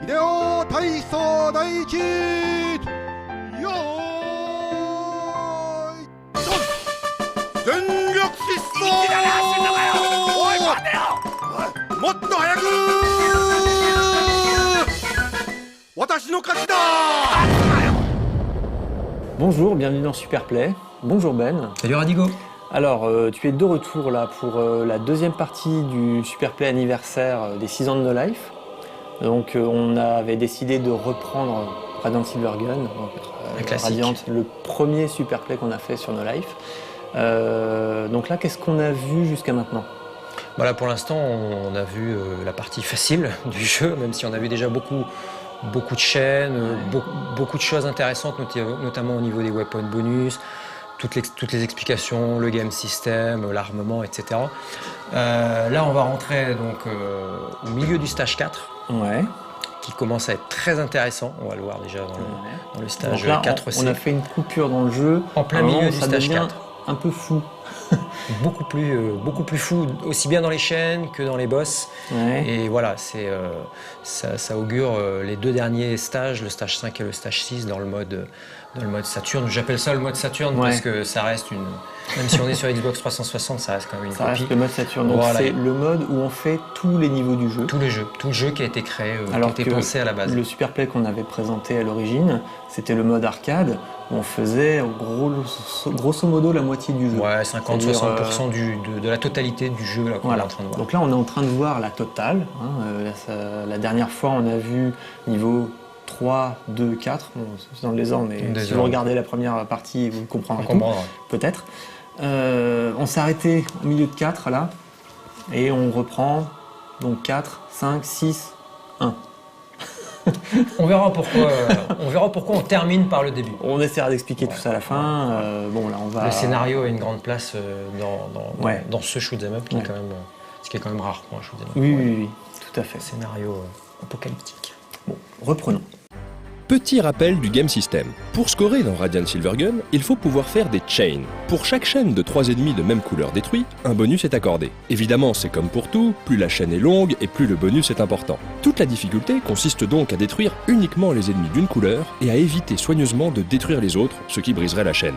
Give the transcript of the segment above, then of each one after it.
Vidéo Taiso Daichi Yo Denryak Shisso Motto hayaku Watashi no kachi da. Bonjour, bienvenue dans Superplay. Bonjour Ben. Salut Radigo. Alors, tu es de retour là pour la deuxième partie du Superplay anniversaire des 6 ans de No Life. Donc, on avait décidé de reprendre Radiant Silvergun, donc, Radiant, le premier Superplay qu'on a fait sur No Life. Donc là, qu'est-ce qu'on a vu jusqu'à maintenant ? Voilà, pour l'instant, on a vu la partie facile du jeu, même si on a vu déjà beaucoup de chaînes, beaucoup de choses intéressantes, notamment au niveau des weapon bonus, toutes les explications, le game system, l'armement, etc. Là, on va rentrer donc au milieu du stage 4, qui commence à être très intéressant. On va le voir déjà dans le stage donc là, 4C. On a fait une coupure dans le jeu. En plein milieu du stage 4. Un peu fou. beaucoup plus fou, aussi bien dans les chaînes que dans les boss. Et voilà, ça augure les deux derniers stages, le stage 5 et le stage 6 dans le mode Saturn. J'appelle ça le mode Saturn parce que ça reste même si on est sur Xbox 360, ça reste quand même une copie. Ça reste le mode Saturn. Donc voilà. C'est le mode où on fait tous les niveaux du jeu. Tout le jeu qui a été créé, alors qui a été pensé à la base. Le Superplay qu'on avait présenté à l'origine, c'était le mode arcade, où on faisait grosso modo la moitié du jeu. Ouais, 50-60% de la totalité du jeu là, qu'on est en train de voir. Donc là, on est en train de voir la totale. La dernière fois, on a vu niveau 3, 2, 4, bon, c'est dans le désordre, mais si vous regardez la première partie, vous comprendrez tout, peut-être. On s'est arrêté au milieu de 4, là, et on reprend, donc 4, 5, 6, 1. On verra pourquoi on termine par le début. On essaiera d'expliquer tout ça à la fin. Bon, là, on va... Le scénario a une grande place dans ce shoot'em up, qui est quand même rare pour un shoot'em up. Oui, tout à fait. Scénario apocalyptique. Bon, reprenons. Petit rappel du game system. Pour scorer dans Radiant Silvergun, il faut pouvoir faire des chains. Pour chaque chaîne de 3 ennemis de même couleur détruits, un bonus est accordé. Évidemment, c'est comme pour tout, plus la chaîne est longue et plus le bonus est important. Toute la difficulté consiste donc à détruire uniquement les ennemis d'une couleur et à éviter soigneusement de détruire les autres, ce qui briserait la chaîne.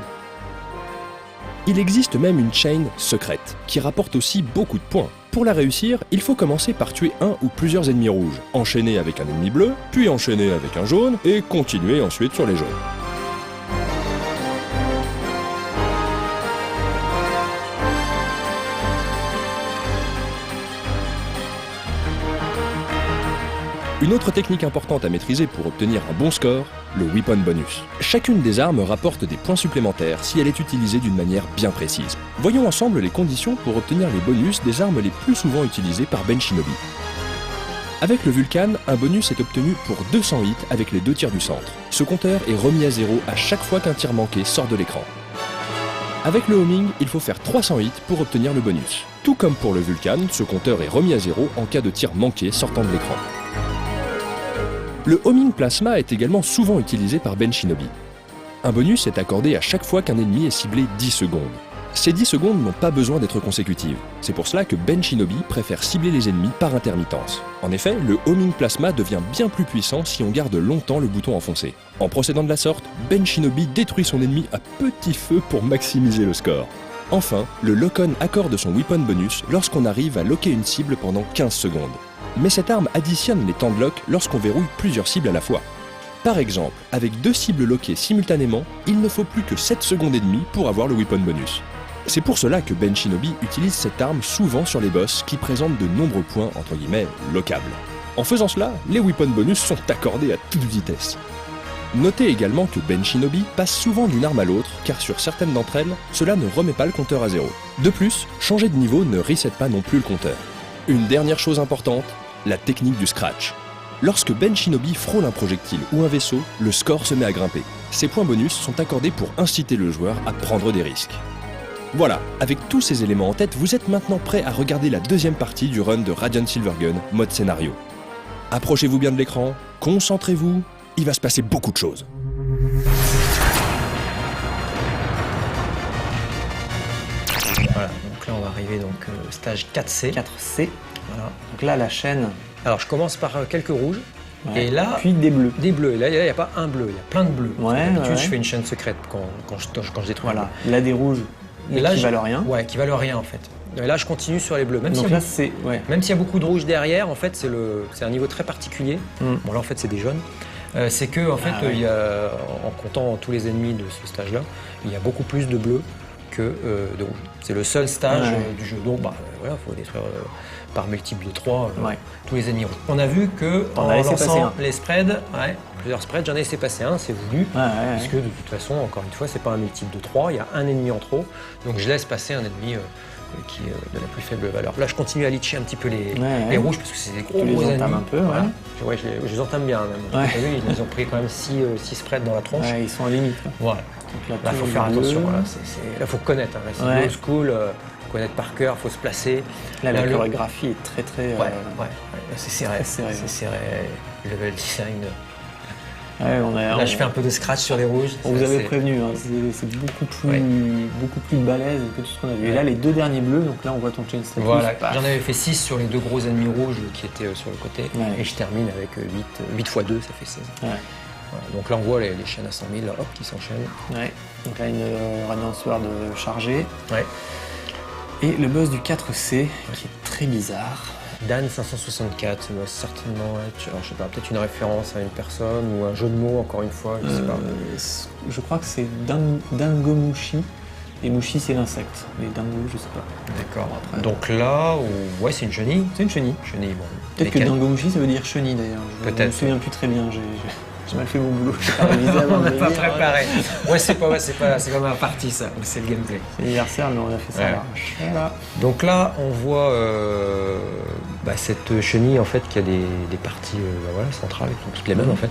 Il existe même une chain secrète, qui rapporte aussi beaucoup de points. Pour la réussir, il faut commencer par tuer un ou plusieurs ennemis rouges, enchaîner avec un ennemi bleu, puis enchaîner avec un jaune, et continuer ensuite sur les jaunes. Une autre technique importante à maîtriser pour obtenir un bon score, le weapon bonus. Chacune des armes rapporte des points supplémentaires si elle est utilisée d'une manière bien précise. Voyons ensemble les conditions pour obtenir les bonus des armes les plus souvent utilisées par Ben Shinobi. Avec le Vulcan, un bonus est obtenu pour 200 hits avec les 2 tirs du centre. Ce compteur est remis à 0 à chaque fois qu'un tir manqué sort de l'écran. Avec le homing, il faut faire 300 hits pour obtenir le bonus. Tout comme pour le Vulcan, ce compteur est remis à 0 en cas de tir manqué sortant de l'écran. Le homing plasma est également souvent utilisé par Ben Shinobi. Un bonus est accordé à chaque fois qu'un ennemi est ciblé 10 secondes. Ces 10 secondes n'ont pas besoin d'être consécutives. C'est pour cela que Ben Shinobi préfère cibler les ennemis par intermittence. En effet, le homing plasma devient bien plus puissant si on garde longtemps le bouton enfoncé. En procédant de la sorte, Ben Shinobi détruit son ennemi à petit feu pour maximiser le score. Enfin, le lock-on accorde son weapon bonus lorsqu'on arrive à locker une cible pendant 15 secondes. Mais cette arme additionne les temps de lock lorsqu'on verrouille plusieurs cibles à la fois. Par exemple, avec 2 cibles lockées simultanément, il ne faut plus que 7 secondes et demie pour avoir le weapon bonus. C'est pour cela que Ben Shinobi utilise cette arme souvent sur les boss qui présentent de nombreux points entre guillemets lockables. En faisant cela, les weapon bonus sont accordés à toute vitesse. Notez également que Ben Shinobi passe souvent d'une arme à l'autre car sur certaines d'entre elles, cela ne remet pas le compteur à 0. De plus, changer de niveau ne reset pas non plus le compteur. Une dernière chose importante, la technique du scratch. Lorsque Ben Shinobi frôle un projectile ou un vaisseau, le score se met à grimper. Ces points bonus sont accordés pour inciter le joueur à prendre des risques. Voilà, avec tous ces éléments en tête, vous êtes maintenant prêt à regarder la deuxième partie du run de Radiant Silvergun, mode scénario. Approchez-vous bien de l'écran, concentrez-vous, il va se passer beaucoup de choses. Voilà, donc là on va arriver stage 4C. 4C. Voilà. Donc là, la chaîne... Alors je commence par quelques rouges. Ouais. Et là, puis des bleus. Des bleus. Et là, il n'y a pas un bleu, il y a plein de bleus. Ouais, D'habitude, ouais. je fais une chaîne secrète quand je détruis. Voilà. Là, des rouges Et là, qui valent rien. Ouais, qui valent rien en fait. Et là, je continue sur les bleus. Même Donc s'il y là, a c'est... Ouais. même s'il y a beaucoup de rouge derrière, en fait, c'est un niveau très particulier. Bon, là, en fait, c'est des jaunes. C'est que, en fait, ouais. il y a, en comptant tous les ennemis de ce stage-là, il y a beaucoup plus de bleus que de rouge. C'est le seul stage du jeu. Donc, voilà, il faut détruire par multiple de 3 tous les ennemis rouges. On a vu que en lançant les spreads, plusieurs spreads, j'en ai laissé passer un, c'est voulu. Parce que de toute façon, encore une fois, c'est pas un multiple de 3, il y a un ennemi en trop. Donc, je laisse passer un ennemi qui est de la plus faible valeur. Là, je continue à litcher un petit peu les rouges parce que c'est des gros ennemis. Un peu, voilà. Je les entame bien même. Vu, ils ont pris quand même 6 spreads dans la tronche. Ouais, ils sont à limite. Voilà. Donc là, il faut faire attention. Là, il faut connaître. C'est old school, connaître par cœur, il faut se placer. Là, la chorégraphie est très très... C'est serré. C'est serré. Level design. Là, je fais un peu de scratch sur les rouges. On vous avait prévenu, hein, c'est beaucoup plus balèze que tout ce qu'on a vu. Et là, les deux derniers bleus, donc là, on voit ton chain status. Voilà, j'en avais fait 6 sur les deux gros ennemis rouges qui étaient sur le côté. Et je termine avec 8 x 2, ça fait 16. Voilà, donc là, on voit les chaînes à 100 000 hop, qui s'enchaînent. Donc là, une Radiant Sword chargée. Et le boss du 4C, qui est très bizarre. Dan 564, ça doit certainement être, alors, je sais pas, peut-être une référence à une personne ou un jeu de mots, encore une fois, je sais pas. Je crois que c'est Dangomushi, et Mushi c'est l'insecte, mais Dango, je sais pas. D'accord. Donc là, ouais, c'est une chenille. C'est une chenille. Peut-être que Dangomushi ça veut dire chenille d'ailleurs. Je me souviens plus très bien, j'ai mal fait mon boulot, j'ai pas révisé avant. On n'a pas préparé. Ouais, c'est comme un partie ça, c'est le gameplay. C'est l'anniversaire, mais on a fait ça là. Voilà. Donc là, on voit cette chenille en fait qui a des parties centrales, qui sont toutes les mêmes en fait,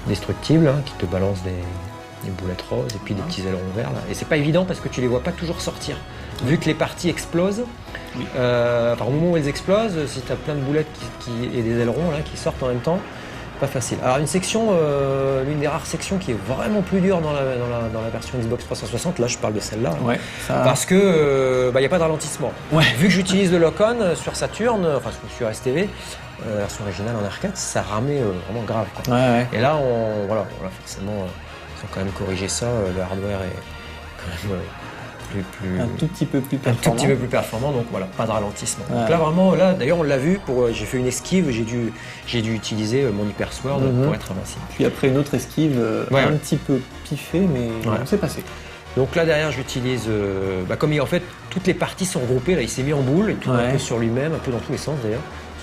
destructibles, qui te balancent des boulettes roses et puis des petits ailerons verts. Là. Et c'est pas évident parce que tu les vois pas toujours sortir. Vu que les parties explosent, au moment où elles explosent, si tu as plein de boulettes et des ailerons là, qui sortent en même temps, pas facile. Alors une section, l'une des rares sections qui est vraiment plus dure dans la version Xbox 360, là je parle de celle-là, parce que y a pas de ralentissement. Vu que j'utilise le lock-on sur Saturn, enfin sur STV, la version originale en arcade, ça ramait vraiment grave. Quoi. Et là, forcément, ils ont quand même corrigé ça, le hardware est quand même un tout petit peu plus performant. Donc voilà, pas de ralentissement. Donc là vraiment, d'ailleurs on l'a vu, j'ai fait une esquive, j'ai dû utiliser mon Hyper Sword pour être invincible. Puis après une autre esquive un petit peu piffée, mais on s'est passé. Donc là derrière j'utilise, comme en fait toutes les parties sont regroupées, là il s'est mis en boule, et tout un peu sur lui-même, un peu dans tous les sens d'ailleurs.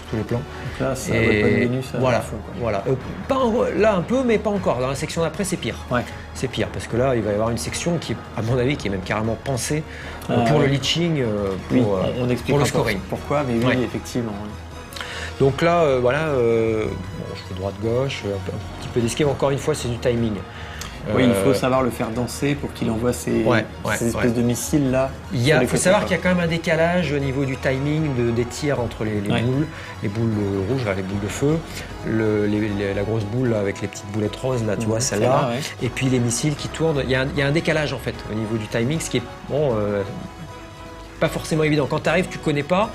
Tous les plans. Donc là, c'est Weapon Bonus. Voilà. Là un peu, mais pas encore. Dans la section d'après, c'est pire. C'est pire parce que là, il va y avoir une section qui, à mon avis, qui est même carrément pensée pour le leaching, on explique pour le scoring. Pourquoi, mais oui, effectivement. Donc là, je fais droite-gauche, un petit peu d'esquive. Encore une fois, c'est du timing. Oui, il faut savoir le faire danser pour qu'il envoie ces espèces de missiles là. Il faut savoir qu'il y a quand même un décalage au niveau du timing des tirs entre les boules rouges, les boules de feu, la grosse boule là, avec les petites boulettes roses là, tu vois, celle-là, et puis les missiles qui tournent. Il y a un décalage en fait au niveau du timing, ce qui est pas forcéément évident. Quand tu arrives, tu connais pas.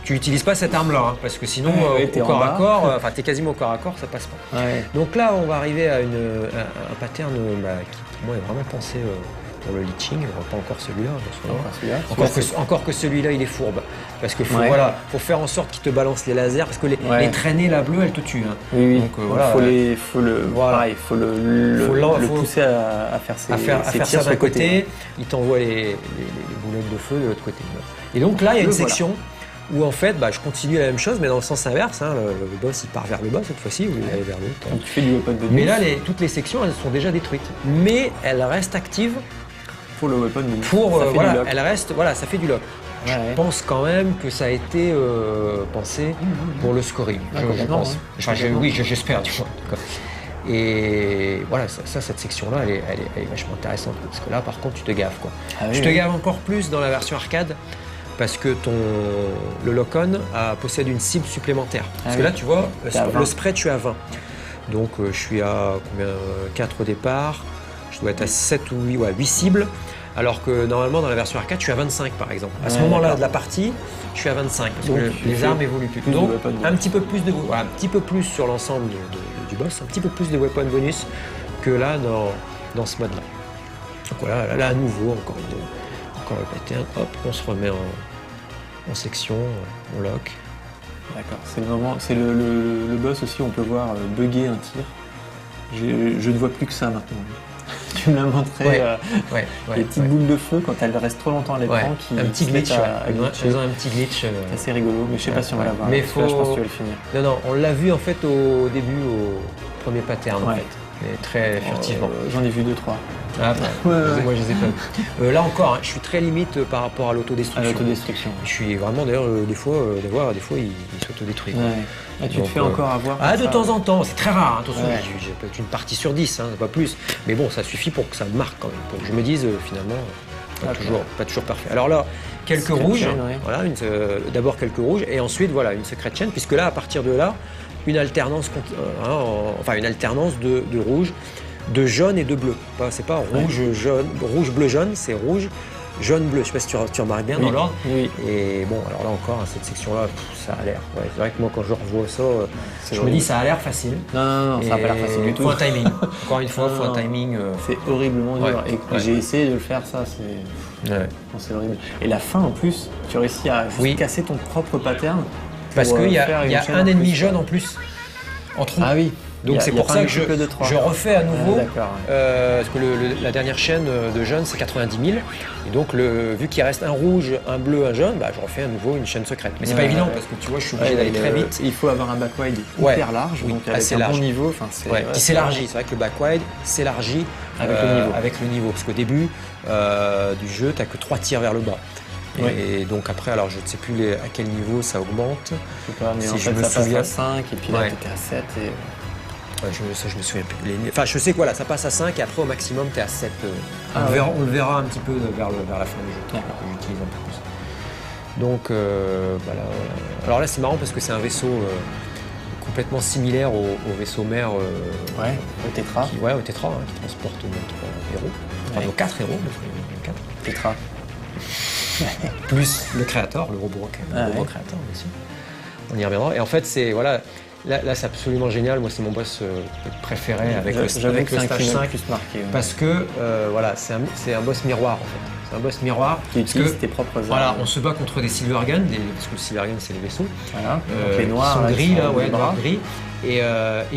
Tu n'utilises pas cette arme-là, parce que sinon, au corps à corps, t'es quasiment au corps à corps, ça passe pas. Donc là, on va arriver à un pattern qui, pour moi, est vraiment pensé pour le leaching. Pas encore celui-là. Encore que celui-là, il est fourbe. Parce qu'il faut, faut faire en sorte qu'il te balance les lasers, parce que les traînées là bleues, elles te tuent. Donc, faut le pousser à faire ses tirs ça d'un côté. Il t'envoie les boulettes de feu de l'autre côté. Et donc là, il y a une section où en fait, je continue la même chose, mais dans le sens inverse. Le boss, il part vers le bas cette fois-ci, ou il allait vers l'autre. Donc tu fais du weapon bonus. Mais là, toutes les sections, elles sont déjà détruites. Mais elles restent actives. Pour le weapon bonus. Elles restent, ça fait du lock. Je pense quand même que ça a été pensé pour le scoring. Je pense. Oui, j'espère du moins. Et voilà, cette section-là, elle est vachement intéressante. Parce que là, par contre, tu te gaves. Tu te gaves encore plus dans la version arcade. Parce que le lock-on possède une cible supplémentaire. Parce que là, tu vois, le spray, tu es à 20. Donc, je suis à 4 au départ. Je dois être à 7 ou 8 cibles. Alors que normalement, dans la version arcade, je suis à 25 par exemple. À ce moment-là de la partie, je suis à 25 parce que les armes évoluent plus. Donc, un petit peu plus un petit peu plus sur l'ensemble du boss, un petit peu plus de weapon bonus que là dans ce mode-là. Donc voilà, là à nouveau, encore le pattern, hop, on se remet en section, on lock. D'accord, c'est le moment, c'est le boss aussi, on peut voir bugger un tir. Je ne vois plus que ça maintenant. Tu me l'as montré, les petites boules de feu quand elles restent trop longtemps à l'écran. Un petit glitch, ils ont un petit glitch. C'est assez rigolo, mais je sais pas si on va l'avoir. Mais là, je pense que tu vas le finir. Non, on l'a vu en fait au début, au premier pattern en fait. Mais très furtivement. J'en ai vu 2-3. Ah, moi je les ai pas vus. Là encore, je suis très limite par rapport à l'autodestruction. Je suis vraiment d'ailleurs des fois il s'autodétruit. Tu te fais encore avoir. De temps en temps, c'est très rare. Attention, j'ai peut-être une partie sur 10, pas plus. Mais bon, ça suffit pour que ça me marque quand même, pour que je me dise finalement pas toujours parfait. Alors là, quelques rouges. Voilà, d'abord quelques rouges et ensuite voilà une secret chain, puisque là à partir de là, une alternance de rouge, de jaune et de bleu. C'est pas rouge, jaune, rouge, bleu, jaune, c'est rouge, jaune, bleu. Je sais pas si tu remarques bien dans l'ordre. Oui. Et bon, alors là encore, cette section-là, ça a l'air. C'est vrai que moi, quand je revois ça, je me dis ça a l'air facile. Non, ça n'a pas l'air facile du tout. Faut un timing. Encore une fois, faut un timing. C'est horriblement dur. Et j'ai essayé de le faire, ça, c'est horrible. Et la fin, en plus, tu réussis à casser ton propre pattern. Parce qu'il y a un ennemi jaune en plus, en trou. Ah oui. Donc c'est pour ça que je refais à nouveau, parce que la dernière chaîne de jaune c'est 90 000, et donc vu qu'il reste un rouge, un bleu, un jaune, je refais à nouveau une chaîne secrète. Mais c'est pas évident parce que tu vois, je suis obligé d'aller très vite. Il faut avoir un backwide hyper large, donc avec un bon niveau. Qui s'élargit, c'est vrai que le backwide s'élargit avec le niveau, parce qu'au début du jeu, tu n'as que 3 tirs vers le bas. Et donc après, alors je ne sais plus à quel niveau ça augmente. Je sais pas, mais si je me souviens, passe à 5 et puis là tu étais à 7 et... je me souviens plus. Enfin, je sais que voilà, ça passe à 5 et après au maximum tu es à 7. On le verra un petit peu vers la fin du jeu. Que j'utilise un peu plus. Donc voilà. Alors là c'est marrant parce que c'est un vaisseau complètement similaire au vaisseau mère. Au Tetra. Au Tetra, qui transporte nos 3 héros. Enfin, nos 4 héros. Tetra. Plus le créateur, le robot créateur, bien sûr. On y reviendra. Et en fait, c'est voilà, là c'est absolument génial. Moi, c'est mon boss préféré avec le stage 5. Parce que voilà, c'est un boss miroir en fait. C'est un boss miroir qui utilise tes propres armes. Voilà, on se bat contre des Silvergun, parce que le Silvergun c'est les vaisseaux. Voilà. Donc les noirs, sont gris noirs gris. Et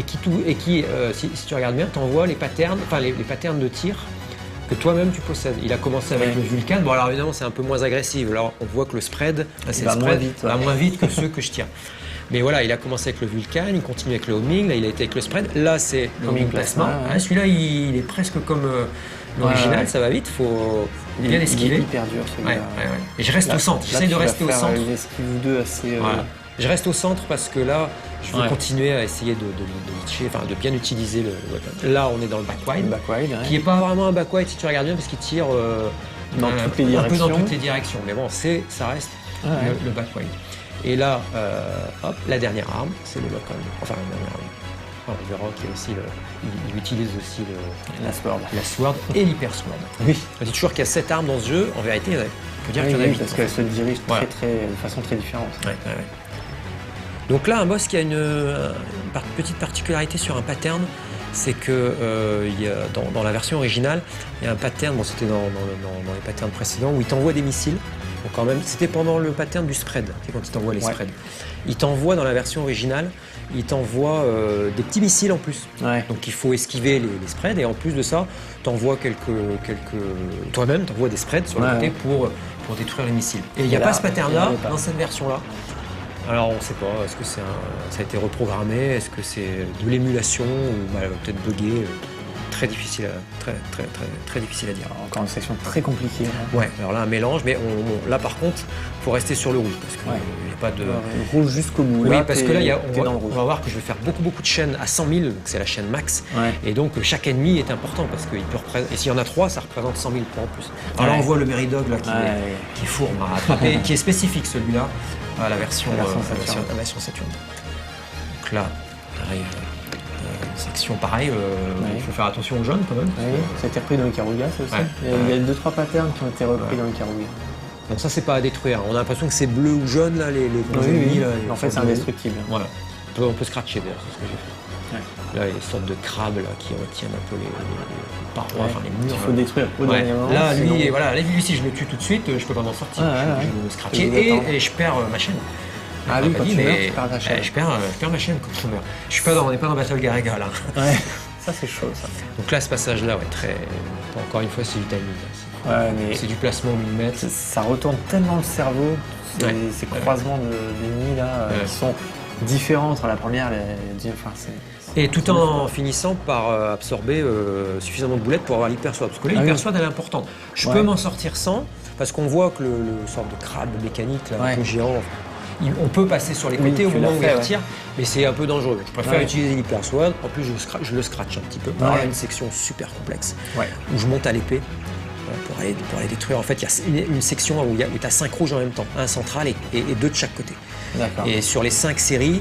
qui si tu regardes bien, t'envoie les patterns, les patterns de tir que toi-même tu possèdes. Il a commencé avec le Vulcan. Bon alors évidemment c'est un peu moins agressif. Alors on voit que le spread va moins vite que ceux que je tire. Mais voilà, il a commencé avec le Vulcan, il continue avec le homing, là il a été avec le spread. Là c'est le homing plasma. Celui-là il est presque comme l'original, ça va vite, faut bien esquiver. Il est hyper dur celui-là. Et je reste au centre, j'essaye de rester au centre. Je reste au centre parce que là, je veux continuer à essayer de bien utiliser le weapon. Là, on est dans le backwide, qui n'est pas vraiment un backwide si tu regardes bien, parce qu'il tire un peu dans toutes les directions. Mais bon, ça reste le backwide. Et là, la dernière arme, c'est le lock-on. Enfin, la dernière arme. On verra qu'il y a aussi il utilise aussi la sword et l'hyper sword. Oui. On dit toujours qu'il y a 7 armes dans ce jeu. En vérité, on peut dire qu'il y en a 8. Parce qu'elles se dirigent de façon très différente. Donc là, un boss qui a une petite particularité sur un pattern, c'est que dans la version originale, il y a un pattern, c'était dans les patterns précédents, où il t'envoie des missiles. Donc quand même, c'était pendant le pattern du spread, c'est quand il t'envoie les spreads. Il t'envoie dans la version originale, il t'envoie des petits missiles en plus. Donc il faut esquiver les spreads, et en plus de ça, t'envoies toi-même t'envoies des spreads sur le côté pour détruire les missiles. Et il n'y a pas ce pattern-là dans cette version-là. Alors on ne sait pas, est-ce que ça a été reprogrammé, est-ce que c'est de l'émulation ou peut-être buggé, très difficile à dire. Alors, encore une section très compliquée. Alors là un mélange, mais là par contre, il faut rester sur le rouge parce qu'il n'y a pas de rouge jusqu'au bout. Oui, parce que là on va voir que je vais faire beaucoup de chaînes à 100 000, donc c'est la chaîne max. Et donc chaque ennemi est important parce qu'il peut représenter. Et s'il y en a 3, ça représente 100 000 points en plus. Alors là on voit le Meridog là qui fourme à attraper, qui est spécifique celui-là. La version Saturn. Donc là, on arrive section pareil, il faut faire attention aux jaunes quand même. Oui, ça a été repris dans le Karuga, ça aussi. Il y a 2-3 patterns qui ont été repris dans le Karuga. Donc ça, c'est pas à détruire. On a l'impression que c'est bleu ou jaune, là, les gros ennemis. Là, en fait, c'est indestructible. Voilà. On peut scratcher d'ailleurs, c'est ce que j'ai fait. Là, il y a des sortes de crabes là, qui retiennent un peu les parois, enfin les murs. Il faut détruire au dernier moment. Là, sinon... lui, si je le tue tout de suite, je peux pas m'en sortir. Je vais me scratcher et je perds ma chaîne. Ah oui, quand tu meurs, tu perds ta chaîne. Je perds ma chaîne quand je meurs. On n'est pas dans Battle Garaga là. Ouais, ça c'est chaud ça. Donc là, ce passage-là, encore une fois, c'est du timing. C'est du placement au millimètre. Ça retourne tellement le cerveau, ces croisements d'ennemis là, qui sont différents entre la première et tout en finissant par absorber suffisamment de boulettes pour avoir l'hypersword. Parce que là, l'hypersword, elle est importante. Je peux m'en sortir sans, parce qu'on voit que le sorte de crabe mécanique, là, un peu géant, on peut passer sur les côtés au moment où il retire, mais c'est un peu dangereux. Je préfère utiliser l'hypersword. En plus, je le scratch un petit peu. Alors, il y a une section super complexe où je monte à l'épée. Pour aller détruire. En fait, il y a une section où tu as 5 rouges en même temps, un central et 2 de chaque côté. Et sur les 5 séries,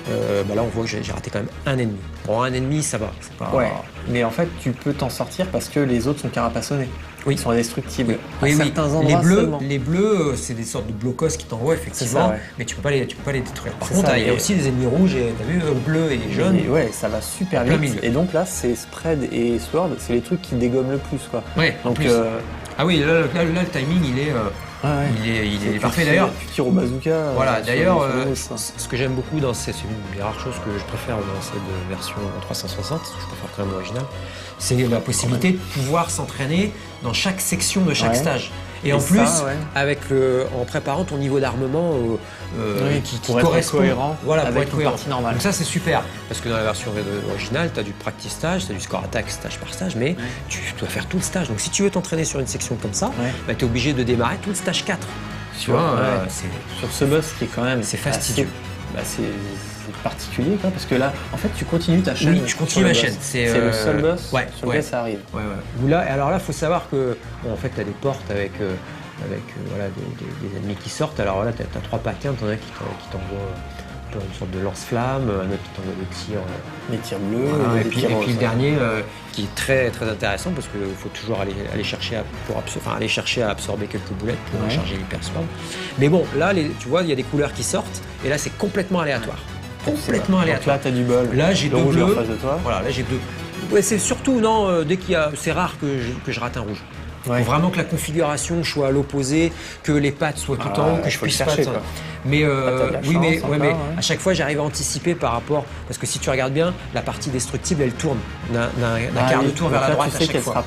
là on voit que j'ai raté quand même un ennemi. Bon, un ennemi, ça va. Mais en fait, tu peux t'en sortir parce que les autres sont carapassonnés. Ils sont indestructibles. Certains endroits les bleus, c'est des sortes de blocos qui t'envoient effectivement, mais tu peux pas les détruire. Par contre, il y a aussi des ennemis rouges, et t'as vu, bleus et jaunes. Ça va super vite. Et donc là, c'est Spread et Sword, c'est les trucs qui dégomment le plus, quoi. Donc, ah oui, là, le timing, il est parfait d'ailleurs. Tu tires au bazooka. Voilà, d'ailleurs, ce que j'aime beaucoup c'est une des rares choses que je préfère dans cette version 360, je préfère quand même l'original, c'est la possibilité de pouvoir s'entraîner dans chaque section de chaque stage. Et en plus, en préparant ton niveau d'armement qui correspond cohérent avec une partie normale. Donc ça, c'est super, parce que dans la version originale, tu as du practice stage, tu as du score attack stage par stage, mais tu dois faire tout le stage. Donc si tu veux t'entraîner sur une section comme ça, tu es obligé de démarrer tout le stage 4. Tu vois, sur ce boss qui est quand même... C'est fastidieux. C'est particulier, quoi, parce que là, en fait, tu continues ta chaîne. Oui, je continue ma chaîne. C'est le seul boss sur lequel ça arrive. Alors là, il faut savoir que, en fait, tu as des portes avec des ennemis qui sortent. Alors là, tu as 3 patterns, tu en as qui t'envoient une sorte de lance-flamme, un autre qui t'envoie des tirs bleus, et puis le dernier qui est très très intéressant parce qu'il faut toujours aller chercher à absorber quelques boulettes pour recharger l'hypersword. Mais bon, là, tu vois, il y a des couleurs qui sortent et là, c'est complètement aléatoire. Complètement aléatoire. Donc là, t'as du bol. Là, j'ai 2 bleus. En face de toi. Voilà, là, j'ai 2. C'est surtout, dès qu'il y a... C'est rare que je rate un rouge. Il faut vraiment que la configuration soit à l'opposé, que les pattes soient tout en haut, que je puisse pas... Mais mais à chaque fois, j'arrive à anticiper par rapport... Parce que si tu regardes bien, la partie destructible, elle tourne d'un quart de tour vers la droite à chaque fois.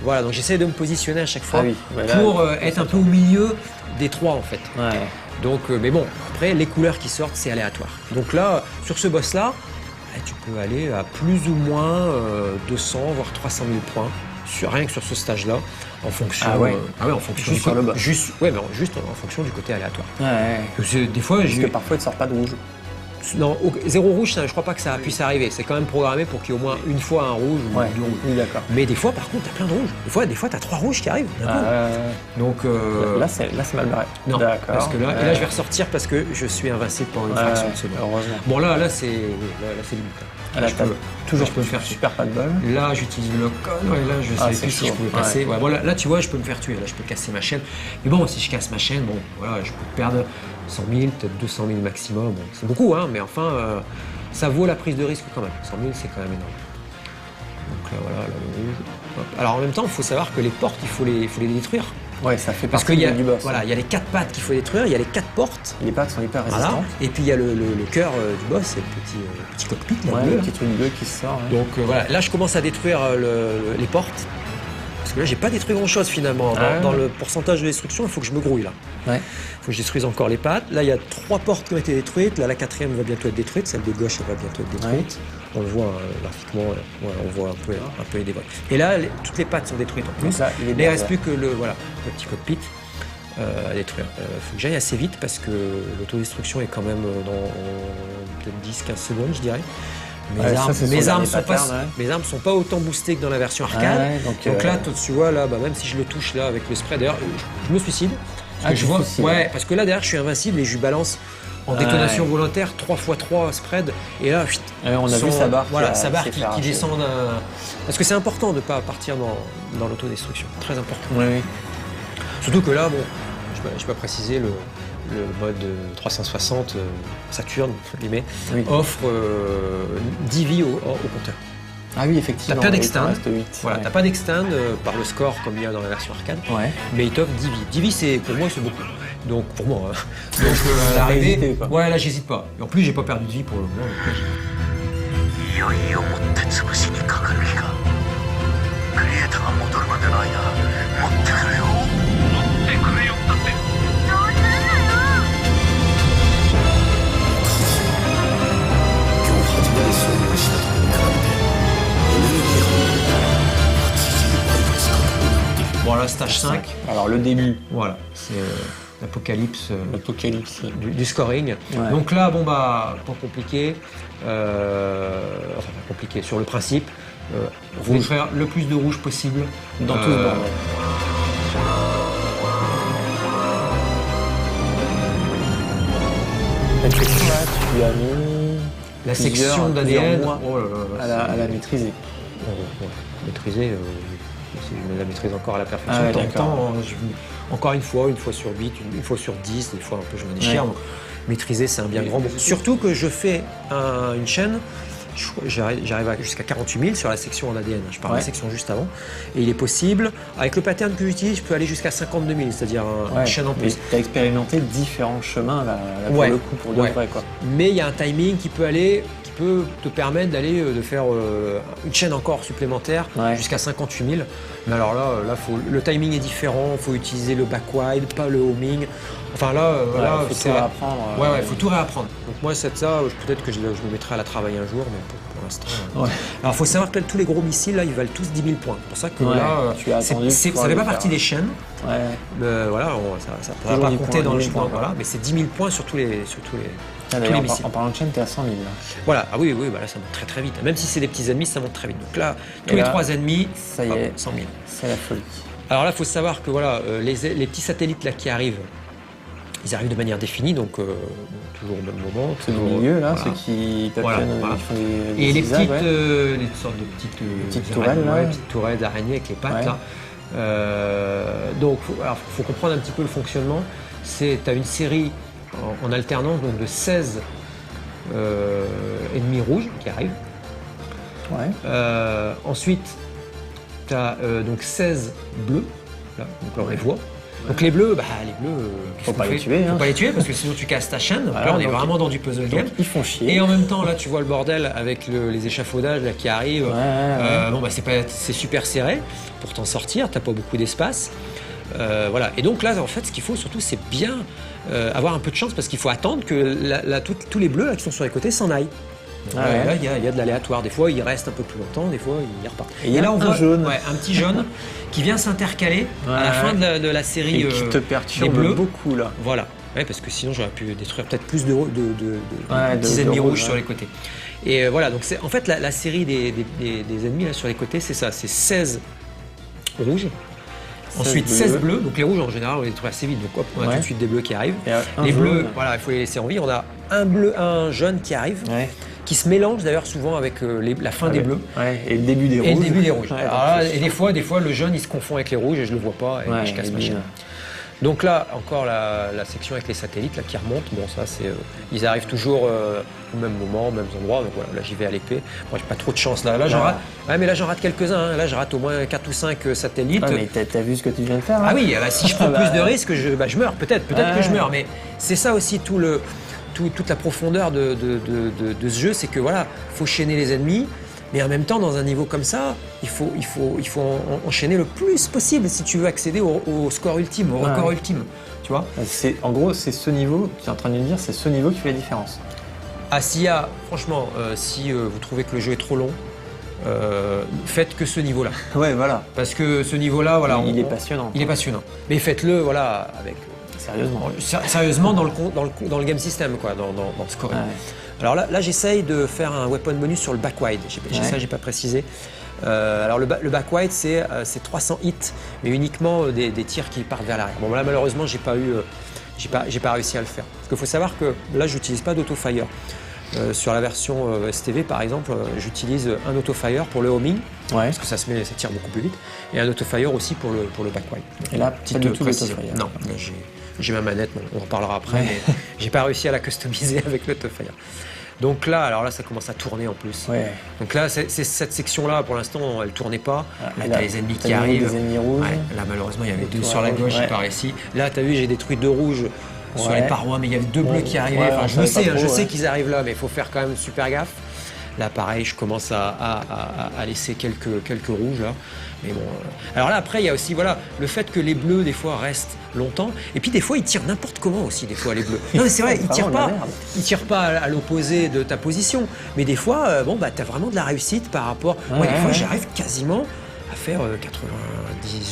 Voilà, donc j'essaie de me positionner à chaque fois pour être un peu au milieu des 3, en fait. Donc, mais bon, après, les couleurs qui sortent, c'est aléatoire. Donc là, sur ce boss-là, tu peux aller à plus ou moins 200, voire 300 000 points, rien que sur ce stage-là, en fonction, en fonction juste sur le boss. Juste en fonction du côté aléatoire. Des fois, parce que parfois, il ne sort pas de rouge. Non, 0 rouge, je crois pas que ça puisse arriver. C'est quand même programmé pour qu'il y ait au moins une fois un rouge ou 2 rouges. Oui, d'accord. Mais des fois, par contre, t'as plein de rouges. Des fois, t'as 3 rouges qui arrivent. Donc là, c'est mal barré. Non, parce que là, je vais ressortir parce que je suis invincible pendant une fraction de seconde. Heureusement. Bon, là, c'est limite. Là, je peux me faire super pas de bol. Là, j'utilise le con. Là, je savais plus si je pouvais passer. Là, tu vois, je peux me faire tuer. Là, je peux casser ma chaîne. Mais bon, si je casse ma chaîne, je peux perdre 100 000, peut-être 200 000 maximum. Bon, c'est beaucoup, mais enfin, ça vaut la prise de risque quand même. 100 000, c'est quand même énorme. Donc là, voilà, le rouge. Hop. Alors en même temps, il faut savoir que les portes, il faut les détruire. Ouais, ça fait parce partie du boss. Voilà, il y a les 4 pattes qu'il faut détruire, il y a les 4 portes. Les pattes sont hyper résistantes. Et puis il y a le cœur du boss, c'est le petit cockpit, le petit truc bleu qui sort. Donc voilà, là je commence à détruire les portes. Parce que là, j'ai pas détruit grand-chose finalement. Dans le pourcentage de destruction, il faut que je me grouille là. Il faut que je détruise encore les pattes. Là, il y a 3 portes qui ont été détruites. Là, la 4e va bientôt être détruite. Celle de gauche, elle va bientôt être détruite. On le voit graphiquement, on voit un peu les débris. Et là, toutes les pattes sont détruites en plus. Là, il ne reste plus que le petit cockpit à détruire. Il faut que j'aille assez vite parce que l'autodestruction est quand même dans peut-être 10-15 secondes, je dirais. Mes armes sont pas autant boostées que dans la version arcade. Donc là, tu vois, là, même si je le touche là avec le spray, d'ailleurs, je me suicide. Parce que là, derrière, je suis invincible et je lui balance en détonation volontaire, 3x3 spread, et là, on a vu sa barre qui descend parce que c'est important de ne pas partir dans l'autodestruction, très important. Oui. Surtout que là, bon, je peux pas préciser, le mode 360 Saturn, offre 10 vies au compteur. Ah oui, effectivement. T'as pas d'extend, voilà, t'as pas d'extend par le score comme il y a dans la version arcade, mais il t'offre 10 vies. 10 vies, c'est, pour moi, c'est beaucoup. Donc, pour moi, donc à l'arrivée, là, j'hésite pas. Et en plus, j'ai pas perdu de vie pour le moment. Voilà, stage 5. Alors le début. Voilà, c'est l'apocalypse du scoring. Ouais. Donc là, bon bah, pas compliqué. Enfin, pas compliqué sur le principe. Vous voulez faire le plus de rouge possible dans tout ce bordel. Cette section-là, tu as mis la section d'ADN à la maîtriser. Maîtriser, je la maîtrise encore à la perfection. Encore une fois sur 8, une fois sur 10, des fois un peu je me déchire. Donc, maîtriser, c'est un bien grand mot. Surtout que je fais une chaîne, j'arrive jusqu'à 48 000 sur la section en ADN. Je parle de la section juste avant. Et il est possible, avec le pattern que j'utilise, je peux aller jusqu'à 52 000, c'est-à-dire une chaîne en plus. Tu as expérimenté différents chemins là pour le coup, pour le vrai. Quoi. Mais il y a un timing qui peut te permettre de faire une chaîne encore supplémentaire jusqu'à 58 000. Mais alors là le timing est différent, il faut utiliser le back wide, pas le homing. Enfin là, faut tout réapprendre. Il faut tout réapprendre. Donc moi, peut-être que je me mettrai à la travailler un jour, mais pour l'instant. Alors il faut savoir que tous les gros missiles, là, ils valent tous 10 000 points. C'est pour ça que là, ça ne fait pas partie des chaînes. Voilà, ça ne va pas compter dans le point. Mais c'est 10 000 points sur tous les missiles. En parlant de chaîne, tu es à 100 000 là. Voilà, là ça monte très très vite. Même si c'est des petits ennemis, ça monte très vite. Donc là, tous les 3 ennemis, ça y est, 100 000. C'est la folie. Alors là, il faut savoir que les petits satellites là qui arrivent, ils arrivent de manière définie, donc toujours au même moment. Ceux du milieu, là, ceux qui papillonnent, ils font des et les zigzags, les sortes de petites tourelles, petites tourelles d'araignées avec les pattes là. Donc, faut comprendre un petit peu le fonctionnement. Tu as une série en alternance donc de 16 ennemis rouges qui arrivent. Ensuite, tu as donc 16 bleus. Là, donc là, on les voit. Donc les bleus, faut pas les tuer. Faut pas les tuer parce que sinon tu casses ta chaîne. Donc là, on est vraiment dans du puzzle game. Ils font chier. Et en même temps, là, tu vois le bordel avec les échafaudages là, qui arrivent. C'est super serré pour t'en sortir. T'as pas beaucoup d'espace. Voilà. Et donc là, en fait, ce qu'il faut surtout, c'est bien avoir un peu de chance parce qu'il faut attendre que tous les bleus là, qui sont sur les côtés s'en aillent. Là, il y a de l'aléatoire. Des fois, il reste un peu plus longtemps, des fois, il repart. Et là, on voit un petit jaune qui vient s'intercaler à la fin de la série. Et qui te perturbe beaucoup, là. Voilà. Parce que sinon, j'aurais pu détruire peut-être plus de petits ennemis rouges sur les côtés. Et voilà, donc en fait, la série des ennemis là, sur les côtés, c'est ça. C'est 16 rouges. Ensuite 16 bleus, donc les rouges en général on les trouve assez vite, donc hop, on a tout de suite des bleus qui arrivent. Les bleus, il faut les laisser en vie. On a un jaune qui arrive, qui se mélange d'ailleurs souvent avec la fin des bleus. Et le début des rouges. Et des fois le jaune il se confond avec les rouges et je le vois pas et je casse ma chaîne. Donc là, encore la section avec les satellites là, qui remontent. Bon, ça, ils arrivent toujours au même moment, aux mêmes endroits. Donc voilà, là, j'y vais à l'épée. Moi, j'ai pas trop de chance. Là, j'en rate. Mais là, j'en rate quelques-uns. Là, je rate au moins 4 ou 5 satellites. Mais t'as vu ce que tu viens de faire? Ah oui, si je prends plus de risques, je meurs. Peut-être que je meurs. Mais c'est ça aussi toute la profondeur de ce jeu, c'est que voilà, faut chaîner les ennemis. Mais en même temps, dans un niveau comme ça, il faut enchaîner le plus possible si tu veux accéder au score ultime, au record ultime. Tu vois ? En gros, c'est ce niveau, tu es en train de me dire, c'est ce niveau qui fait la différence. Franchement, si vous trouvez que le jeu est trop long, faites que ce niveau-là. Ouais, voilà. Parce que ce niveau-là, voilà. Il est passionnant. Il est passionnant. Mais faites-le, voilà, avec. Sérieusement dans le game system, quoi, dans le scoring. Alors là j'essaye de faire un weapon bonus sur le back wide. J'ai pas précisé. Alors le back wide c'est 300 hits, mais uniquement des tirs qui partent vers l'arrière. Bon là malheureusement j'ai pas réussi à le faire. qu'il faut savoir que là, j'utilise pas d'autofire. Sur la version STV, par exemple, j'utilise un autofire pour le homing, parce que ça tire beaucoup plus vite, et un autofire aussi pour le backwipe. Et là, pas du tout précision. Non, j'ai ma manette, on en reparlera après, mais j'ai pas réussi à la customiser avec l'autofire. Donc là, alors là, ça commence à tourner en plus. Ouais. Donc là, cette section-là, pour l'instant, elle tournait pas. Là, t'as les ennemis qui arrivent. Les ennemis rouges. Ouais, là, malheureusement, il y avait 2 sur la gauche et par ici. Là, t'as vu, j'ai détruit 2 rouges sur les parois, mais il y avait 2 bleus qui arrivaient. Enfin, je sais qu'ils arrivent là, mais il faut faire quand même super gaffe. Là, pareil, je commence à laisser quelques rouges là. Mais bon. Alors là, après, il y a aussi le fait que les bleus des fois restent longtemps. Et puis des fois, ils tirent n'importe comment aussi. Des fois, les bleus. Non, mais c'est vrai, ils tirent pas à l'opposé de ta position. Mais des fois, t'as vraiment de la réussite par rapport. Des fois, j'arrive quasiment à faire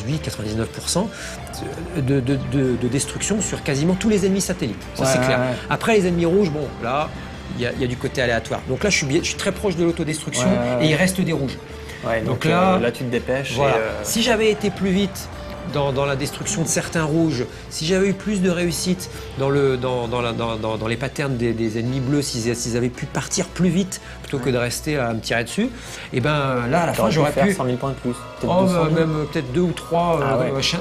98-99% de destruction sur quasiment tous les ennemis satellites. Ça, c'est clair. Après, les ennemis rouges, là, il y a du côté aléatoire. Donc là, je suis très proche de l'autodestruction et il reste des rouges. Ouais, donc là, tu te dépêches. Voilà. Si j'avais été plus vite dans la destruction de certains rouges, si j'avais eu plus de réussite dans les patterns des ennemis bleus, s'ils avaient pu partir plus vite plutôt que de rester à me tirer dessus, et là à la fin j'aurais pu 100 000 points de plus. Même peut-être 2 ou 3.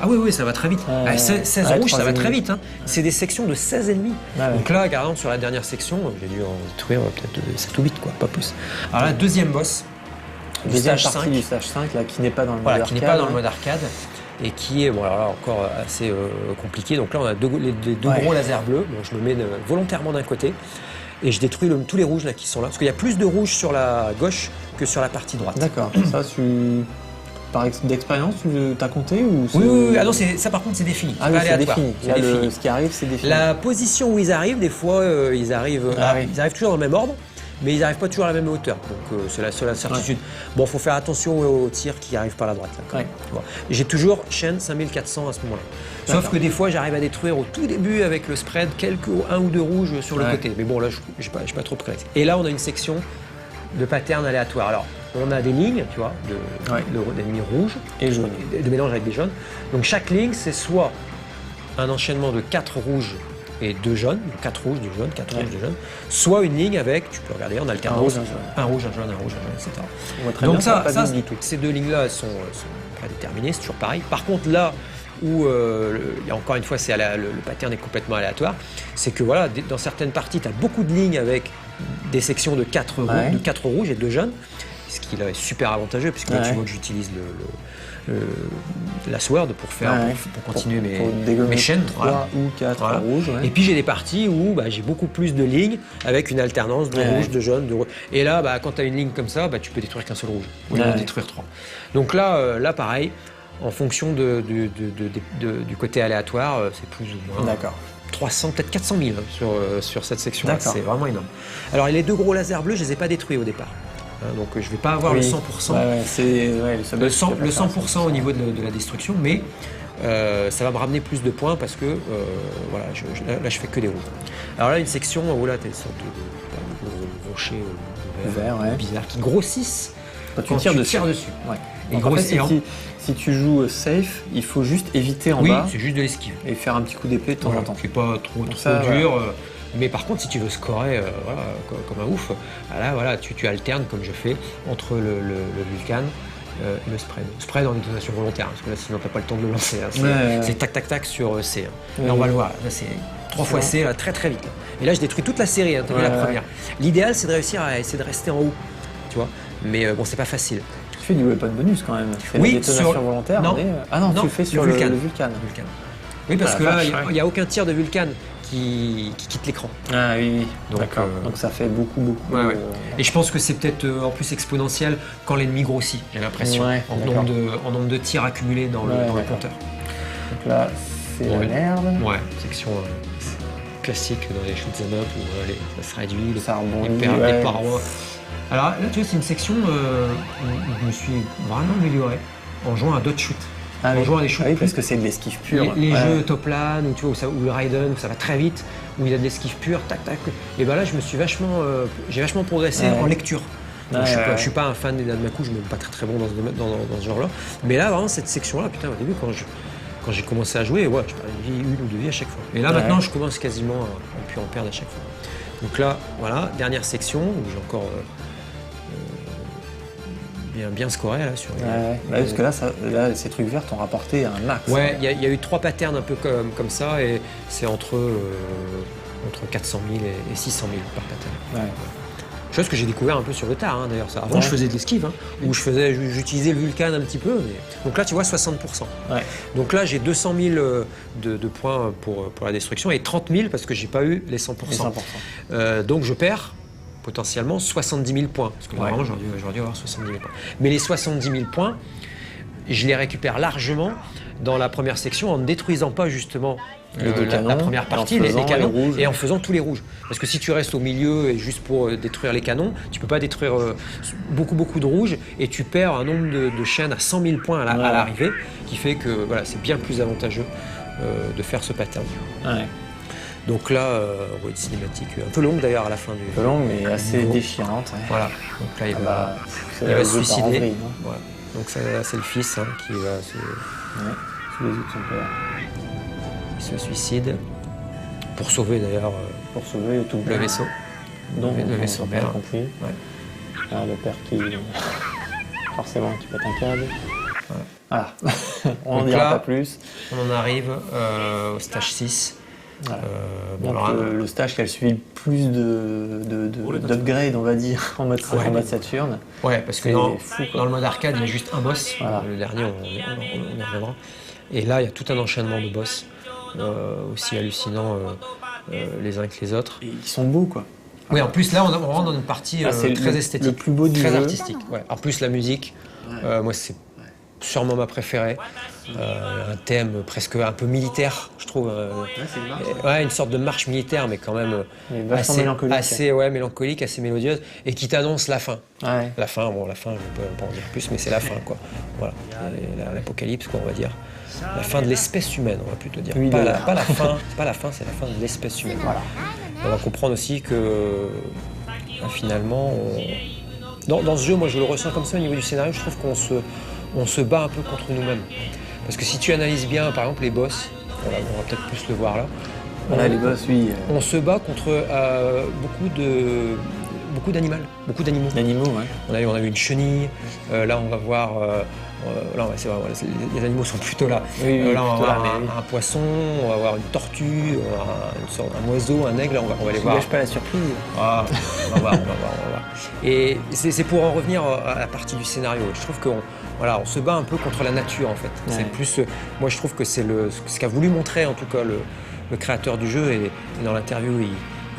Oui, ça va très vite. 16 rouges, ça va très vite. Hein. C'est des sections de 16 ennemis. Donc là, regardons sur la dernière section, j'ai dû en détruire peut-être 7 ou 8, pas plus. Alors là, deuxième boss. Deuxième partie du stage 5 là, qui n'est pas dans le mode arcade. Qui n'est pas dans le mode arcade et qui est encore assez compliqué. Donc là, on a les deux gros lasers bleus. Donc je me mets volontairement d'un côté et je détruis tous les rouges là qui sont là. Parce qu'il y a plus de rouges sur la gauche que sur la partie droite. D'accord. Ça, d'expérience, tu as compté ou Oui. Ah non, ça par contre, c'est défini. C'est défini. Ce qui arrive, c'est défini. La position où ils arrivent, des fois, ils arrivent toujours dans le même ordre. Mais ils n'arrivent pas toujours à la même hauteur, donc c'est la seule incertitude. Bon, il faut faire attention aux tirs qui arrivent par la droite. Là, bon. J'ai toujours chaîne 5400 à ce moment-là. Sauf que des fois, j'arrive à détruire au tout début avec le spread, 1 ou 2 rouges sur le côté. Mais bon, là, je n'ai pas trop pris. Et là, on a une section de pattern aléatoire. Alors, on a des lignes, tu vois, d'ennemis rouges et jaunes, de mélange avec des jaunes. Donc chaque ligne, c'est soit un enchaînement de 4 rouges et 2 jaunes, 4 rouges, 2 jaunes, 4 rouges, 2 jaunes, soit une ligne avec, tu peux regarder en alternance, un rouge, un jaune, etc. Donc ça, ces 2 lignes-là sont prédéterminées, c'est toujours pareil. Par contre, là où, encore une fois, le pattern est complètement aléatoire, c'est que dans certaines parties, tu as beaucoup de lignes avec des sections de 4 rouges et 2 jaunes, ce qui est super avantageux, puisque là, tu vois que j'utilise la sword pour continuer mes chaînes. 3 ou 4 rouges. Et puis j'ai des parties où j'ai beaucoup plus de lignes avec une alternance de rouge, de jaune, de rouge. Et là, quand tu as une ligne comme ça, tu peux détruire qu'un seul rouge. Ou en détruire 3. Donc là, pareil, en fonction du côté aléatoire, c'est plus ou moins 300, peut-être 400 000 sur cette section-là. C'est vraiment énorme. Alors les 2 gros lasers bleus, je ne les ai pas détruits au départ. Donc je ne vais pas avoir le 100%, le 100% au niveau de la destruction, mais ça va me ramener plus de points parce que là je fais que des rouges. Alors là une section où là tu as une sorte de rocher vert bizarre qui grossissent quand tu tires dessus. Et en fait, si tu joues safe, il faut juste éviter en bas. Oui, c'est juste de l'esquive. Et faire un petit coup d'épée de temps en temps. C'est pas trop dur. Mais par contre, si tu veux scorer comme un ouf, là, tu alternes, comme je fais, entre le Vulcan et le spread. Spread en détonation volontaire, parce que là, sinon, tu n'as pas le temps de le lancer. C'est tac, tac, tac sur C. Là, on va le voir. Là, c'est 3 fois C, là, très, très vite. Et là, je détruis toute la série, la première. L'idéal, c'est de réussir à essayer de rester en haut, tu vois. Mais bon, c'est pas facile. Tu fais du weapon bonus quand même. Tu fais des détonations volontaires. Non. Tu le fais sur le Vulcan. Oui, parce que là, il n'y a aucun tir de Vulcan qui quitte l'écran. Ah oui. Donc ça fait beaucoup. Et je pense que c'est peut-être en plus exponentiel quand l'ennemi grossit, j'ai l'impression, en nombre de tirs accumulés dans le compteur. Donc là, c'est la merde. Ouais, section classique dans les shoot'em up où ça se réduit, ça rebondit, les parois. Alors là, tu vois, c'est une section où je me suis vraiment amélioré en jouant à d'autres shoots. En jouant à des shoots parce que c'est de l'esquive pure. Les jeux top lan ou le Raiden où ça va très vite, où il y a de l'esquive pure, tac tac. Et là je me suis j'ai vachement progressé en lecture. Donc, je suis pas un fan des Danmaku, je ne suis pas très bon dans ce genre-là. Mais là vraiment cette section-là, putain, au début quand quand j'ai commencé à jouer, ouais, je perdais une ou deux vies à chaque fois. Et là, maintenant, je commence quasiment à plus en perdre à chaque fois. Donc là, voilà, dernière section où j'ai encore bien scoré là sur. Parce que là, ces trucs verts t'ont rapporté un max. Ouais, il y a eu 3 patterns un peu comme ça, et c'est entre 400 000 et 600 000 par pattern. Ouais. Chose que j'ai découvert un peu sur le tard, hein, d'ailleurs. Avant, je faisais de l'esquive, hein, où j'utilisais le Vulcan un petit peu. Mais... Donc là, tu vois, 60%. Ouais. Donc là, j'ai 200 000 de points pour la destruction et 30 000 parce que j'ai pas eu les 100%. Donc je perds potentiellement 70 000 points. Parce que normalement, j'aurais dû avoir 70 000 points. Mais les 70 000 points, je les récupère largement dans la première section en ne détruisant pas justement la première partie, les canons, et en faisant tous les rouges. Parce que si tu restes au milieu et juste pour détruire les canons, tu peux pas détruire beaucoup de rouges et tu perds un nombre de chaînes à 100 000 points à l'arrivée, qui fait que voilà, c'est bien plus avantageux de faire ce pattern. Ouais. Donc là, une cinématique un peu longue d'ailleurs à la fin du. Un peu longue mais assez déchirante. Ouais. Voilà. Donc là, il va se suicider. Voilà. Donc ça, c'est le fils qui va se. Sous les yeux de son père. Il se suicide pour sauver d'ailleurs. Pour sauver tout le vaisseau. Donc le vaisseau mère. Compris. Ouais. Alors, le père qui forcément qui pète un câble. Ouais. Voilà. On n'en dira pas plus. On en arrive au stage 6. Voilà. Le stage qui a suivi le plus d'upgrade, on va dire, en mode Saturne. Ouais, parce que dans le mode arcade, il y a juste un boss. Voilà. Le dernier, on y reviendra. Et là, il y a tout un enchaînement de boss, aussi hallucinants les uns que les autres. Et ils sont beaux, quoi. Oui, en plus, là, on rentre dans une partie très esthétique. Le plus beau du très jeu. Artistique. Ouais. En plus, la musique, moi, c'est sûrement ma préférée. Un thème presque un peu militaire, je trouve. Une sorte de marche militaire, mais quand même assez mélancolique. Assez mélancolique, assez mélodieuse, et qui t'annonce la fin. Ouais. La fin, je ne peux pas en dire plus, mais c'est la fin, quoi. Voilà, l'apocalypse, quoi, on va dire. La fin de l'espèce humaine, on va plutôt dire. Oui, pas la fin, c'est pas la fin, c'est la fin de l'espèce humaine. Voilà. On va comprendre aussi que finalement, dans ce jeu, moi je le ressens comme ça au niveau du scénario, je trouve qu'on se bat un peu contre nous-mêmes. Parce que si tu analyses bien, par exemple, les boss, on va peut-être plus le voir là. Voilà, les boss, oui. On se bat contre beaucoup d'animaux. D'animaux, ouais. On a vu une chenille, là on va voir... c'est vrai, les animaux sont plutôt là. Oui, là, on va voir un poisson, on va voir une tortue, un oiseau, un aigle, on va les voir. Ne gâche pas la surprise. Ah, on va voir. Et c'est pour en revenir à la partie du scénario. Je trouve qu'on se bat un peu contre la nature, en fait. Ouais. C'est plus, moi, je trouve que c'est ce qu'a voulu montrer, en tout cas, le créateur du jeu. Et dans l'interview,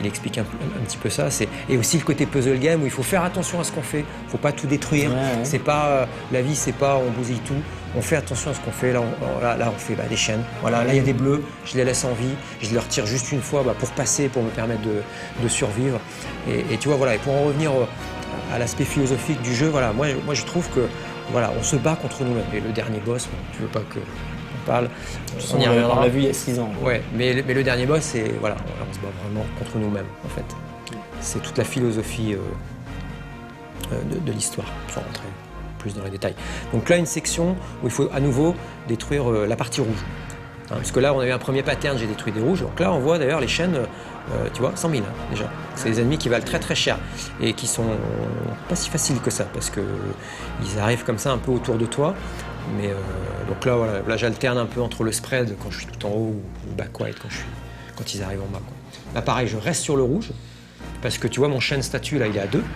il explique un petit peu ça. Et aussi le côté puzzle game où il faut faire attention à ce qu'on fait. Il ne faut pas tout détruire. Ouais. C'est pas, la vie, c'est pas on bousille tout. On fait attention à ce qu'on fait. Là, on fait des chaînes. Voilà, là, il y a des bleus. Je les laisse en vie. Je les retire juste une fois pour passer, pour me permettre de survivre. Et tu vois, voilà. Et pour en revenir à l'aspect philosophique du jeu, voilà, moi, je trouve que on se bat contre nous-mêmes. Et le dernier boss, tu veux pas que... parle. On l'a vu il y a 6 ans. Ouais, mais le dernier boss, c'est on se bat vraiment contre nous-mêmes en fait. C'est toute la philosophie de l'histoire, sans rentrer plus dans les détails. Donc là, une section où il faut à nouveau détruire la partie rouge. Parce que là, on a eu un premier pattern, j'ai détruit des rouges. Donc là, on voit d'ailleurs les chaînes, tu vois, 100 000 déjà. C'est des ennemis qui valent très très cher et qui sont pas si faciles que ça parce que ils arrivent comme ça un peu autour de toi. Mais donc là, j'alterne un peu entre le spread quand je suis tout en haut ou le back white quand ils arrivent en bas, quoi. Là, pareil, je reste sur le rouge parce que tu vois, mon chaîne statut là, il est à 2. Donc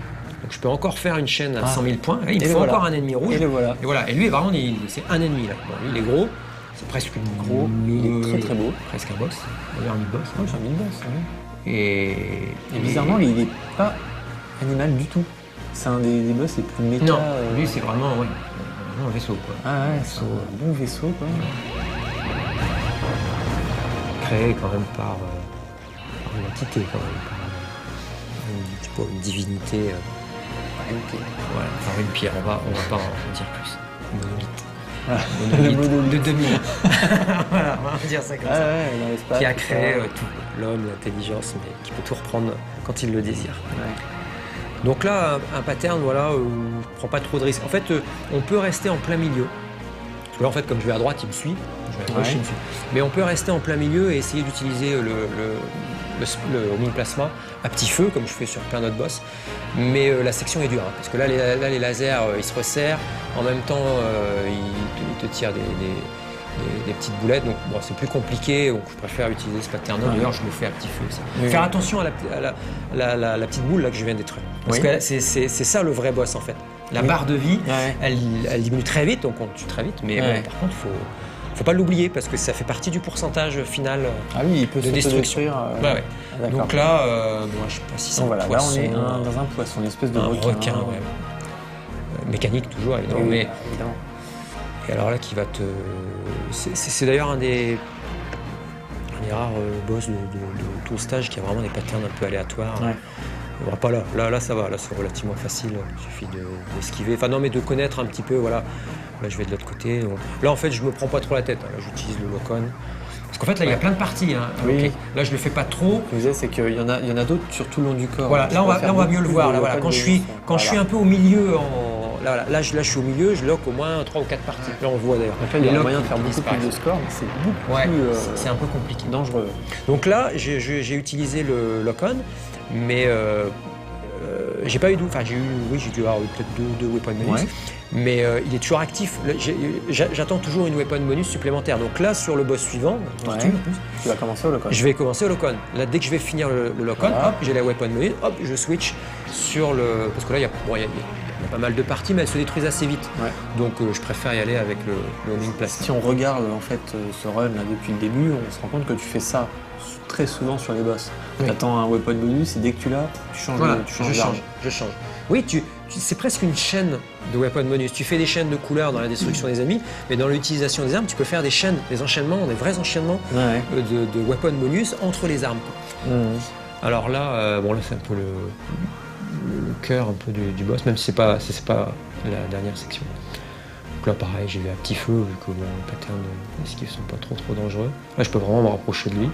je peux encore faire une chaîne à 100 000 points. Là, il me faut encore un ennemi rouge. Et voilà. Et lui, vraiment, c'est un ennemi là. Bon, lui, il est gros. C'est presque gros. Il est très très beau. Presque un boss. D'ailleurs, un mid-boss. Oui, c'est un mid-boss. Ouais. Et bizarrement, il n'est pas animal du tout. C'est un des boss les plus méta. Non, lui, c'est vraiment un vaisseau, quoi. Ah ouais, c'est un bon vaisseau, quoi. Créé quand même par une entité, quand même, par une divinité. Par une pierre. Ouais, par une pierre, on va pas en dire plus. Monolithe. Monolithe de 2000. Voilà, on va dire ça comme ça. Ouais, qui a créé tout, l'homme, l'intelligence, mais qui peut tout reprendre quand il le désire. Ouais. Donc là, un pattern, où on ne prend pas trop de risques. En fait, on peut rester en plein milieu. Parce que là, en fait, comme je vais à droite, il me suit. Je vais à gauche, il me suit. Mais on peut rester en plein milieu et essayer d'utiliser le homing plasma à petit feu, comme je fais sur plein d'autres boss. Mais la section est dure, hein, parce que là, les lasers, ils se resserrent. En même temps, ils te tirent des petites boulettes, donc bon, c'est plus compliqué, donc je préfère utiliser ce pattern-là. D'ailleurs, je le fais à petit feu aussi. Faire attention à la petite boule là que je viens de détruire. Parce que c'est ça le vrai boss en fait. La barre de vie, elle diminue très vite, donc on tue très vite, mais bon, par contre, faut pas l'oublier parce que ça fait partie du pourcentage final il peut de destruction. Donc là, moi, je sais pas si c'est un poisson. Là, on est dans un poisson, une espèce de requin. Mécanique toujours, évidemment. Évidemment. Et alors là, qui va te... C'est d'ailleurs un des rares boss de tout le stage qui a vraiment des patterns un peu aléatoires. Pas là ça va, là c'est relativement facile, il suffit d'esquiver. Enfin non, mais de connaître un petit peu, voilà. Là je vais de l'autre côté. Donc... Là en fait je me prends pas trop la tête, là j'utilise le lock-on. Parce qu'en fait là il y a plein de parties. Hein. Là je le fais pas trop. Ce que je disais c'est qu'il y en a d'autres sur tout le long du corps. Voilà, là on va mieux le voir. Là, voilà. Quand je suis un peu au milieu, là je suis au milieu, je lock au moins 3 ou 4 parties. Là on le voit d'ailleurs. Il y a moyen de faire beaucoup plus de score, mais c'est beaucoup plus c'est un peu compliqué. Dangereux. Donc là j'ai utilisé le lock-on, mais j'ai pas eu d'où. Enfin j'ai dû avoir peut-être deux weapon bonus, mais il est toujours actif. J'attends toujours une weapon bonus supplémentaire. Donc là sur le boss suivant, Tortue, tu vas commencer au lock-on. Je vais commencer au lock-on. Là dès que je vais finir le lock-on, hop, j'ai la weapon bonus, hop, je switch sur le. Parce que là il y a pas mal de parties, mais elles se détruisent assez vite. Donc je préfère y aller avec le homing plasma. Si on regarde en fait ce run là depuis le début, on se rend compte que tu fais ça très souvent sur les boss. Tu attends un weapon bonus et dès que tu l'as, tu changes d'arme. Je change. Oui, c'est presque une chaîne de weapon bonus. Tu fais des chaînes de couleurs dans la destruction des ennemis, mais dans l'utilisation des armes, tu peux faire des chaînes, des enchaînements, des vrais enchaînements de weapon bonus entre les armes. Alors là, là c'est un peu le cœur un peu du boss, même si c'est pas la dernière section. Donc là pareil, j'ai eu un petit feu vu que les patterns d'esquive sont pas trop dangereux. Là je peux vraiment me rapprocher de lui.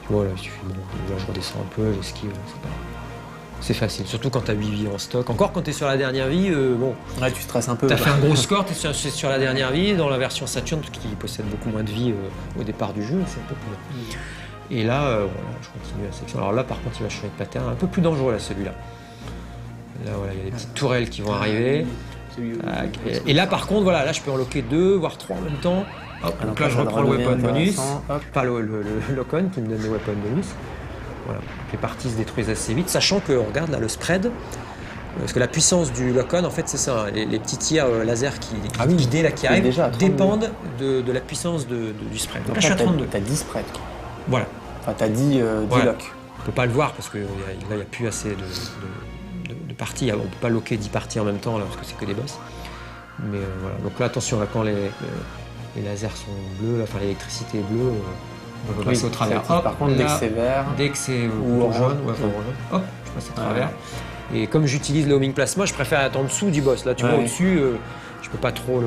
Tu vois là, il suffit, là je redescends un peu, j'esquive, c'est facile, surtout quand tu as 8 vies en stock. Encore quand tu es sur la dernière vie, tu stresses un peu. Tu as fait un gros score, tu es sur la dernière vie, dans la version Saturn qui possède beaucoup moins de vie au départ du jeu, c'est un peu plus bien. Et là, je continue la section. Alors là par contre il va changer de pattern, un peu plus dangereux là celui-là. Là voilà, il y a des petites tourelles qui vont arriver. Et là par contre, voilà, là je peux en locker 2, voire 3 en même temps. Hop, donc là je reprends le weapon bonus, pas le lock-on qui me donne des weapon bonus. Voilà, les parties se détruisent assez vite, sachant que, regarde là le spread, parce que la puissance du lock-on en fait c'est ça, les petits tirs laser guidés là qui arrivent dépendent de la puissance du spread. Donc là je suis à 32. T'as 10 spread. Voilà. Enfin t'as 10 lock. On peut pas le voir parce que là il n'y a plus assez de parties, on peut pas locker 10 parties en même temps là parce que c'est que des boss. Mais voilà, donc là attention là quand les lasers sont bleus, enfin l'électricité est bleue, on peut passer au travers. Par contre, dès que c'est vert, dès que c'est jaune, hop, je passe au travers. Et comme j'utilise le homing plasma, je préfère être en dessous du boss. Là, tu vois, au-dessus, je peux pas trop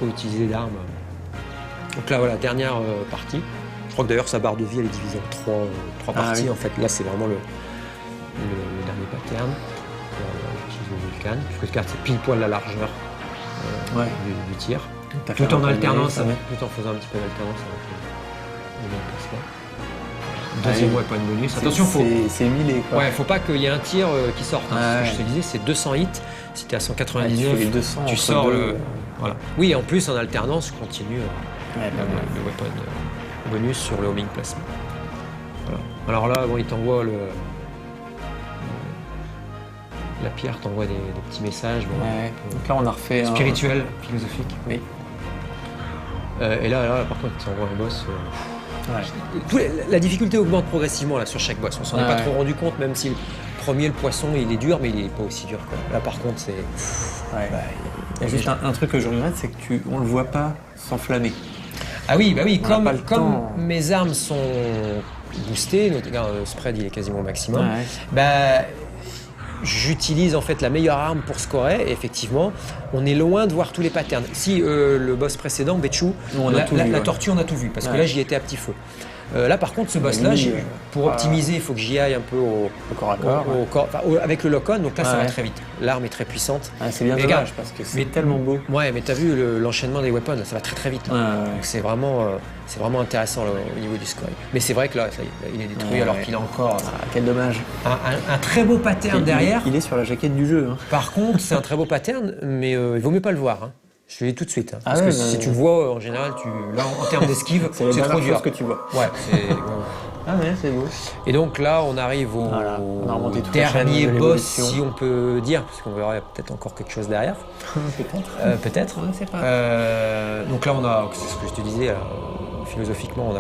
utiliser d'armes. Donc là, voilà, dernière partie. Je crois que d'ailleurs sa barre de vie elle est divisée en trois parties. En fait, là, c'est vraiment le dernier pattern. J'utilise le Vulcan, puisque c'est pile poil la largeur du tir. Tout en alternance, tout en faisant un petit peu d'alternance avec le deuxième weapon bonus. Attention, c'est huilé quoi. Ouais, faut pas qu'il y ait un tir qui sorte. Ce que je te disais, c'est 200 hits. Si t'es à 199, tu sors le. Voilà. Oui, en plus en alternance, je continue le weapon bonus sur le homing plasma. Voilà. Alors là, il t'envoie la pierre t'envoie des petits messages. Donc là, on a refait spirituel, philosophique. Oui. Et là, par contre, tu envoies un boss. La difficulté augmente progressivement là, sur chaque boss. On s'en est pas trop rendu compte, même si le premier, le poisson, il est dur, mais il est pas aussi dur. Quoi. Là, par contre, c'est. Il y a juste un truc que je regrette, c'est que on le voit pas s'enflammer. Ah oui, comme mes armes sont boostées, le spread il est quasiment au maximum. J'utilise en fait la meilleure arme pour scorer et effectivement on est loin de voir tous les patterns. Si le boss précédent, Betchou, la tortue on a tout vu parce que là j'y étais à petit feu. Là, par contre, ce boss-là, pour optimiser, il faut que j'y aille un peu au corps à corps. Avec le lock-on, donc là, ça va très vite. L'arme est très puissante. C'est bien dommage parce que c'est tellement beau. Ouais, mais t'as vu l'enchaînement des weapons, ça va très très vite. Donc c'est vraiment intéressant au niveau du score. Mais c'est vrai que là, il est détruit alors qu'il a encore. Quel dommage. Un très beau pattern derrière. Il est sur la jaquette du jeu. Par contre, c'est un très beau pattern, mais il vaut mieux pas le voir. Je te le dis tout de suite. Parce que si tu le vois, en général, là, en termes d'esquive, c'est trop dur. Que tu vois. Ouais, c'est beau. Et donc là, on arrive au dernier boss, si on peut dire, parce qu'on verra peut-être encore quelque chose derrière. Peut-être. On ne sait pas. Donc là, c'est ce que je te disais, philosophiquement,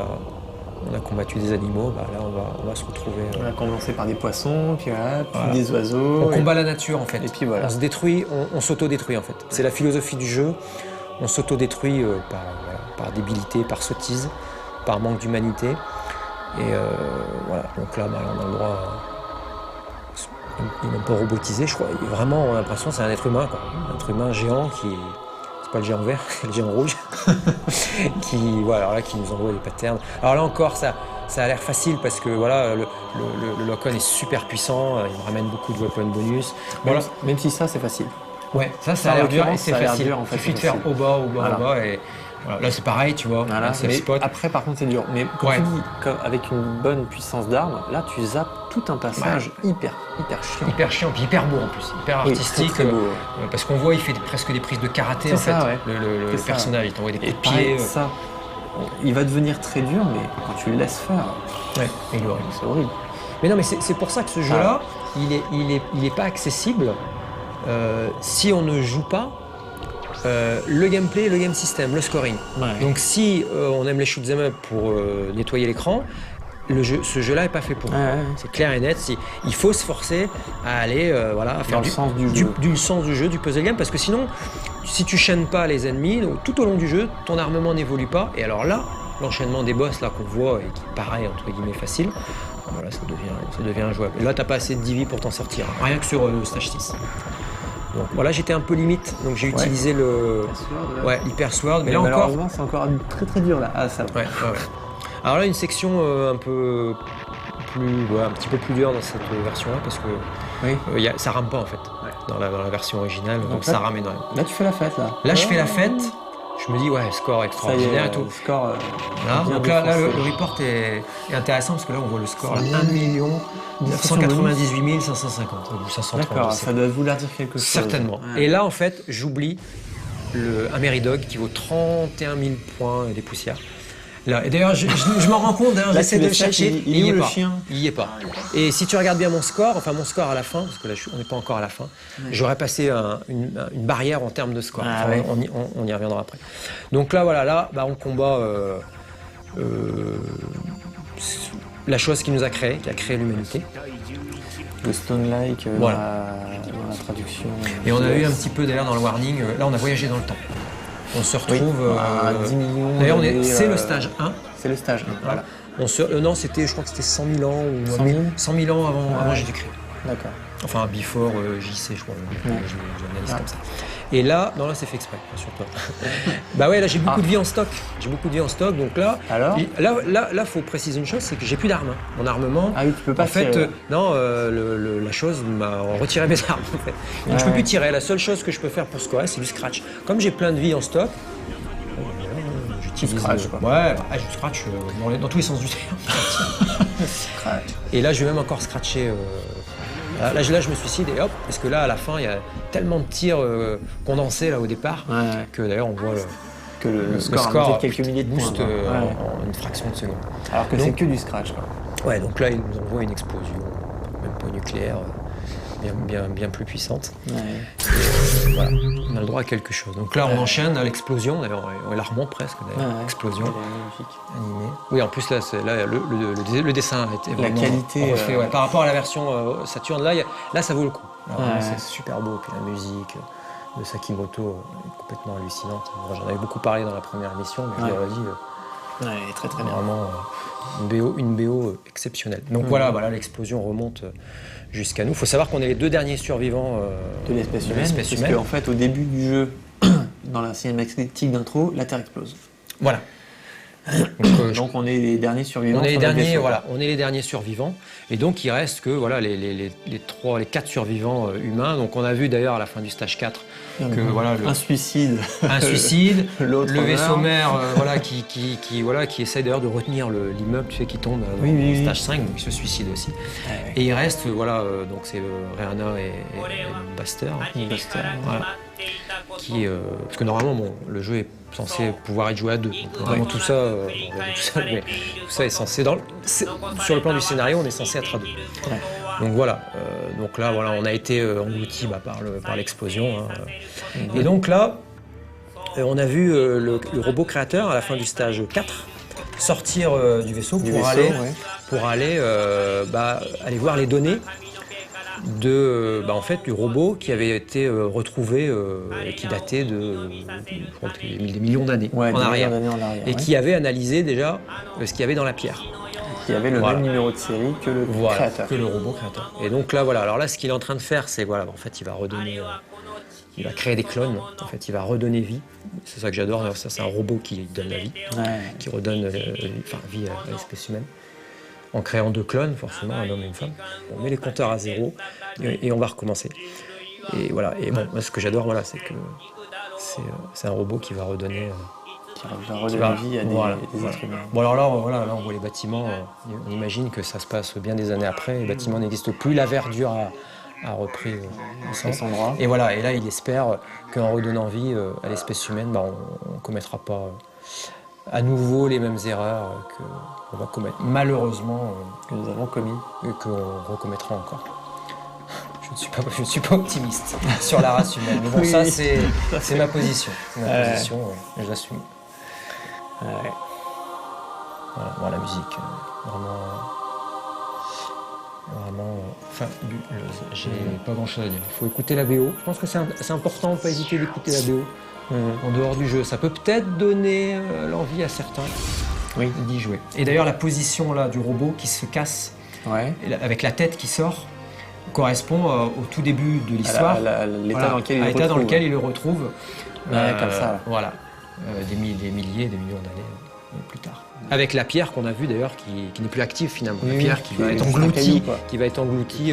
on a combattu des animaux. Là, on va se retrouver. On a commencé par des poissons, puis des oiseaux. On combat la nature, en fait. Et puis voilà. On se détruit, on s'auto-détruit, en fait. C'est la philosophie du jeu. On s'auto-détruit par débilité, par sottise, par manque d'humanité. Et voilà, donc là, on a le droit. Il est un peu robotisé, je crois. Vraiment, on a l'impression que c'est un être humain, quoi. Un être humain géant qui. C'est pas le géant vert, c'est le géant rouge. qui nous envoie des patterns. Alors là encore, ça a l'air facile parce que voilà, le lock-on est super puissant, il me ramène beaucoup de weapon bonus. Même si ça, c'est facile. Ouais, ça a l'air dur et c'est facile. Dur, en fait, il suffit de faire au bas, et voilà. Là c'est pareil, tu vois. Voilà. C'est le spot. Après, par contre, c'est dur. Mais quand tu dis qu'avec une bonne puissance d'arme, là, tu zappes tout un passage hyper chiant. Hyper chiant, puis hyper beau en plus, hyper artistique. Très beau. Parce qu'on voit, il fait presque des prises de karaté en fait. Le personnage, il t'envoie des coups de pied. Ça, il va devenir très dur, mais quand tu le laisses faire, c'est horrible. Mais non, mais c'est pour ça que ce jeu-là, il est pas accessible si on ne joue pas le gameplay, le game system, le scoring. Donc si on aime les shoot'em up pour nettoyer l'écran, ce jeu-là n'est pas fait pour nous. C'est clair et net. Il faut se forcer à aller à faire du sens du jeu, du puzzle game, parce que sinon, si tu chaînes pas les ennemis, tout au long du jeu, ton armement n'évolue pas. Et alors là, l'enchaînement des boss là qu'on voit et qui paraît entre guillemets facile, voilà, ça devient injouable. Et là, t'as pas assez de divi pour t'en sortir, rien que sur stage 6. Donc voilà, j'étais un peu limite, donc j'ai utilisé l'Hyper Sword, mais là encore, c'est encore très très dur là. Alors là, une section un petit peu plus dure dans cette version-là, parce que ça rame pas en fait, dans la version originale, donc ça rame énormément. Là, tu fais la fête là. Là, je fais la fête. Je me dis, score extraordinaire et tout. Score, donc là, le report est intéressant parce que là, on voit le score. 1 998 550 ou 530. D'accord, ça doit vouloir dire quelque chose. Certainement. Et là, en fait, j'oublie un Meridog qui vaut 31 000 points et des poussières. Là, et d'ailleurs, je m'en rends compte, j'essaie de le chercher, il y est pas. Et si tu regardes bien mon score à la fin, parce que là on n'est pas encore à la fin, j'aurais passé une barrière en termes de score. On y reviendra après. Donc là, voilà, on combat la chose qui nous a créé, qui a créé l'humanité. Le Stone-like dans la traduction. Et on a eu un petit peu d'ailleurs dans le warning, là on a voyagé dans le temps. On se retrouve à 10 millions. D'ailleurs, c'est le stage 1. C'est le stage 1. Voilà. Non, je crois que c'était 100 000 ans ou 100 000 ans avant Jésus-Christ. D'accord. Enfin, before JC, je crois. Je l'analyse comme ça. Et là, c'est fait exprès, rassure-toi. Là, j'ai beaucoup de vie en stock. Donc là, là, faut préciser une chose, c'est que j'ai plus d'armes. Mon armement. Tu peux pas. En fait, la chose m'a retiré mes armes. En fait. Donc je peux plus tirer. La seule chose que je peux faire pour scorer, c'est du scratch. Comme j'ai plein de vie en stock. j'utilise. Scratch, quoi. Je scratch dans tous les sens du terme. Et là, je vais même encore scratcher. Là, je me suicide et hop, parce que là, à la fin, il y a tellement de tirs condensés là au départ que d'ailleurs, on voit que le score a quelques milliers de boost en une fraction de seconde. Alors que c'est que du scratch, quoi. Ouais, donc là, il nous envoie une explosion, même pas nucléaire, bien plus puissante. Et, voilà, on a le droit à quelque chose. Donc là, on enchaîne à l'explosion, d'ailleurs, on la remonte presque, d'ailleurs, explosion. Animée. Oui, en plus, là, le dessin a été vraiment la qualité refait, par rapport à la version Saturn, là, ça vaut le coup. C'est super beau, puis la musique de Sakimoto est complètement hallucinante. J'en avais beaucoup parlé dans la première émission, mais je l'ai redit. Elle est très très bien. Vraiment une BO exceptionnelle. Donc voilà, l'explosion remonte jusqu'à nous. Il faut savoir qu'on est les deux derniers survivants de l'espèce humaine. Parce qu'en fait, au début du jeu, dans la cinématique d'intro, la Terre explose. Voilà. Donc on est les derniers survivants. On est les sur notre derniers, vaisseau, voilà, on est les derniers survivants. Et donc il reste que voilà, les 4 survivants humains. Donc on a vu d'ailleurs à la fin du stage 4 que voilà, un suicide. un suicide, L'autre le vaisseau meurt. mère voilà, qui essaie d'ailleurs de retenir l'immeuble, tu sais, qui tombe dans Oui. le stage 5, donc il se suicide aussi. Ouais. Et il reste, voilà, donc c'est Rihanna et Buster. Voilà. Parce que normalement, bon, le jeu est censé pouvoir être joué à 2. Donc, vraiment tout ça, mais tout ça est censé, sur le plan du scénario, on est censé être à 2. Ouais. Donc voilà, donc là, voilà, on a été englouti par l'explosion. Hein. Et donc là, on a vu le robot créateur à la fin du stage 4 sortir du vaisseau pour aller voir les données en fait, du robot qui avait été retrouvé et qui datait je crois que des millions d'années en arrière. Et qui avait analysé déjà ce qu'il y avait dans la pierre. Qui avait le même numéro de série que le créateur. Que le robot créateur. Et donc là, voilà. Alors là, ce qu'il est en train de faire, c'est voilà, en fait, il va redonner, il va créer des clones. En fait, il va redonner vie. C'est ça que j'adore. Ça, c'est un robot qui donne la vie, qui redonne vie à l'espèce humaine. En créant 2 clones, forcément, un homme et une femme. On met les compteurs à 0 et on va recommencer. Et voilà. Et bon, moi, ce que j'adore, voilà, c'est que c'est un robot qui va redonner. Qui va redonner vie à des êtres humains. Bon, alors là, on voit les bâtiments. On imagine que ça se passe bien des années après. Les bâtiments n'existent plus. La verdure a repris son droit. Et voilà. Et là, il espère qu'en redonnant vie à l'espèce humaine, on ne commettra pas à nouveau les mêmes erreurs qu'on va commettre, malheureusement, que nous avons commis. Et qu'on recommettra encore. Je ne suis pas optimiste sur la race humaine. Mais bon, ça, c'est ma position. C'est ma position, et je l'assume. Voilà, bon, la musique, vraiment j'ai pas grand chose à dire. Il faut écouter la BO. Je pense que c'est important de ne pas hésiter d'écouter la BO en dehors du jeu. Ça peut peut-être donner l'envie à certains d'y jouer. Et d'ailleurs, la position là, du robot qui se casse, avec la tête qui sort, correspond au tout début de l'histoire, l'état dans lequel il le retrouve. Comme ça. Voilà, des milliers, des millions d'années plus tard. Avec la pierre qu'on a vue d'ailleurs, qui n'est plus active finalement. La pierre qui va être engloutie, qui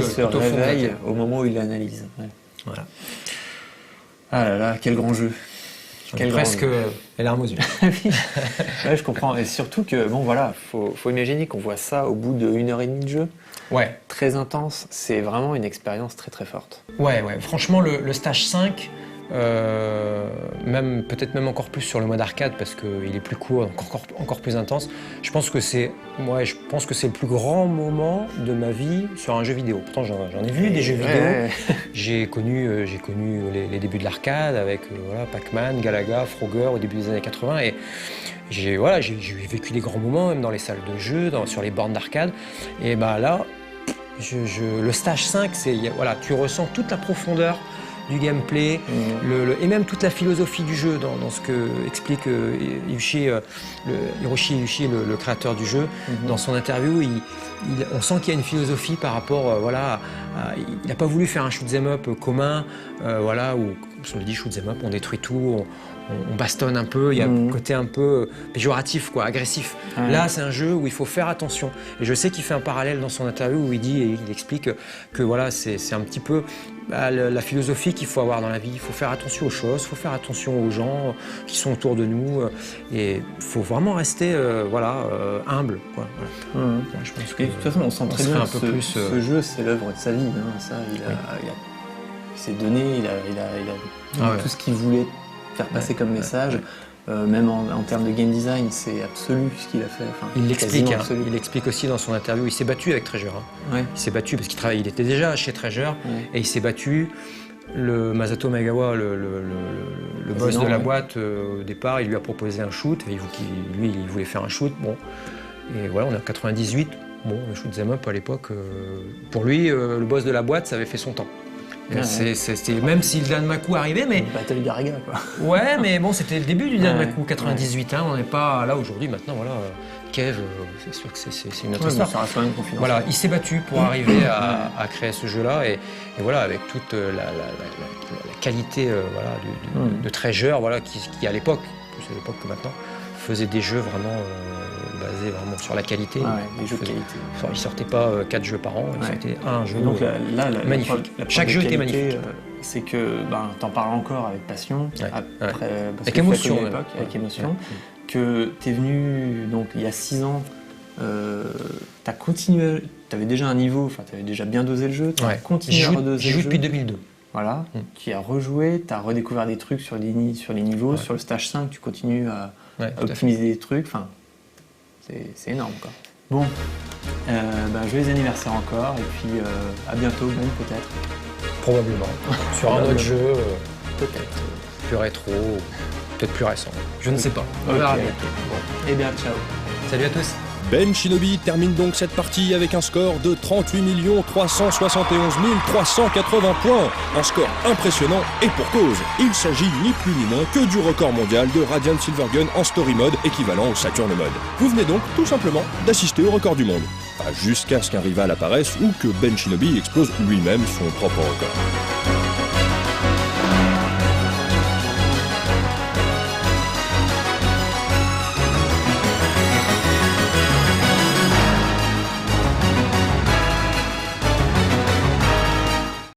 se tout au fond de la réveille terre. au moment où il l'analyse. Voilà. Ah là là, quel grand jeu. Presque les larmes aux yeux. Ouais, je comprends. Et surtout que, bon voilà, faut imaginer qu'on voit ça au bout de 1h30 de jeu. Ouais. Très intense. C'est vraiment une expérience très très forte. Ouais. Franchement, le stage 5, peut-être même encore plus sur le mode arcade parce qu'il est plus court, encore plus intense. Je pense que c'est le plus grand moment de ma vie sur un jeu vidéo. Pourtant, j'en ai vu des jeux vidéo. J'ai connu les débuts de l'arcade avec Pac-Man, Galaga, Frogger au début des années 80 et j'ai vécu des grands moments même dans les salles de jeu, sur les bornes d'arcade. Et là, le stage 5, tu ressens toute la profondeur du gameplay, et même toute la philosophie du jeu dans ce que explique Hiroshi Yushi, le créateur du jeu. Dans son interview, on sent qu'il y a une philosophie par rapport, il n'a pas voulu faire un shoot'em up commun, où, on le dit shoot'em up, on détruit tout, on bastonne un peu, il y a un côté un peu péjoratif, agressif. Là, c'est un jeu où il faut faire attention. Et je sais qu'il fait un parallèle dans son interview où il explique que c'est un petit peu la philosophie qu'il faut avoir dans la vie. Il faut faire attention aux choses, il faut faire attention aux gens qui sont autour de nous. Et il faut vraiment rester humble. Je pense que de toute façon, on sent très bien que ce jeu, c'est l'œuvre de sa vie. Ça, il s'est donné, il a tout ce qu'il voulait faire passer comme message. Même en termes de game design, c'est absolu ce qu'il a fait. Il l'explique aussi dans son interview. Il s'est battu avec Treasure. Il s'est battu parce il était déjà chez Treasure et il s'est battu. Le Masato Maegawa, le boss de la boîte, au départ, il lui a proposé un shoot. Et lui, il voulait faire un shoot. Bon. Et voilà, on est en 98. Bon, le shoot'em up à l'époque, pour lui, le boss de la boîte, ça avait fait son temps. C'était même si le Danmaku arrivait, mais Battle Garaga, quoi. Ouais, mais bon, c'était le début du Danmaku 98. On n'est pas là aujourd'hui. Maintenant, Kev, c'est sûr que c'est une autre histoire. Ça reste quand même confidentiel. Voilà, il s'est battu pour arriver à créer ce jeu-là, et avec toute la qualité de Treasure, qui à l'époque, plus à l'époque que maintenant, faisait des jeux vraiment basés vraiment sur la qualité. Des jeux de qualité. Il sortait pas 4 jeux par an, il sortait un jeu. Donc magnifique. Chaque jeu était magnifique. C'est que t'en parles encore avec passion, avec émotion, avec émotion, que t'es venu donc il y a 6 ans. T'as continué, t'avais déjà un niveau, t'avais déjà bien dosé le jeu, t'as continué à redoser le jeu. J'ai joué depuis 2002. Voilà, tu as rejoué, t'as redécouvert des trucs sur les niveaux, sur le stage 5, tu continues à optimiser des trucs, c'est énorme quoi. Bon, joyeux anniversaire encore, et puis à bientôt, Ben, peut-être. Probablement. Sur un autre jeu, peut-être. Plus rétro, peut-être plus récent. Je ne sais pas. On verra bien. Bon. Eh bien, ciao. Salut à tous. Ben Shinobi termine donc cette partie avec un score de 38 371 380 points. Un score impressionnant et pour cause. Il s'agit ni plus ni moins que du record mondial de Radiant Silvergun en Story Mode équivalent au Saturn Mode. Vous venez donc tout simplement d'assister au record du monde. Jusqu'à ce qu'un rival apparaisse ou que Ben Shinobi explose lui-même son propre record.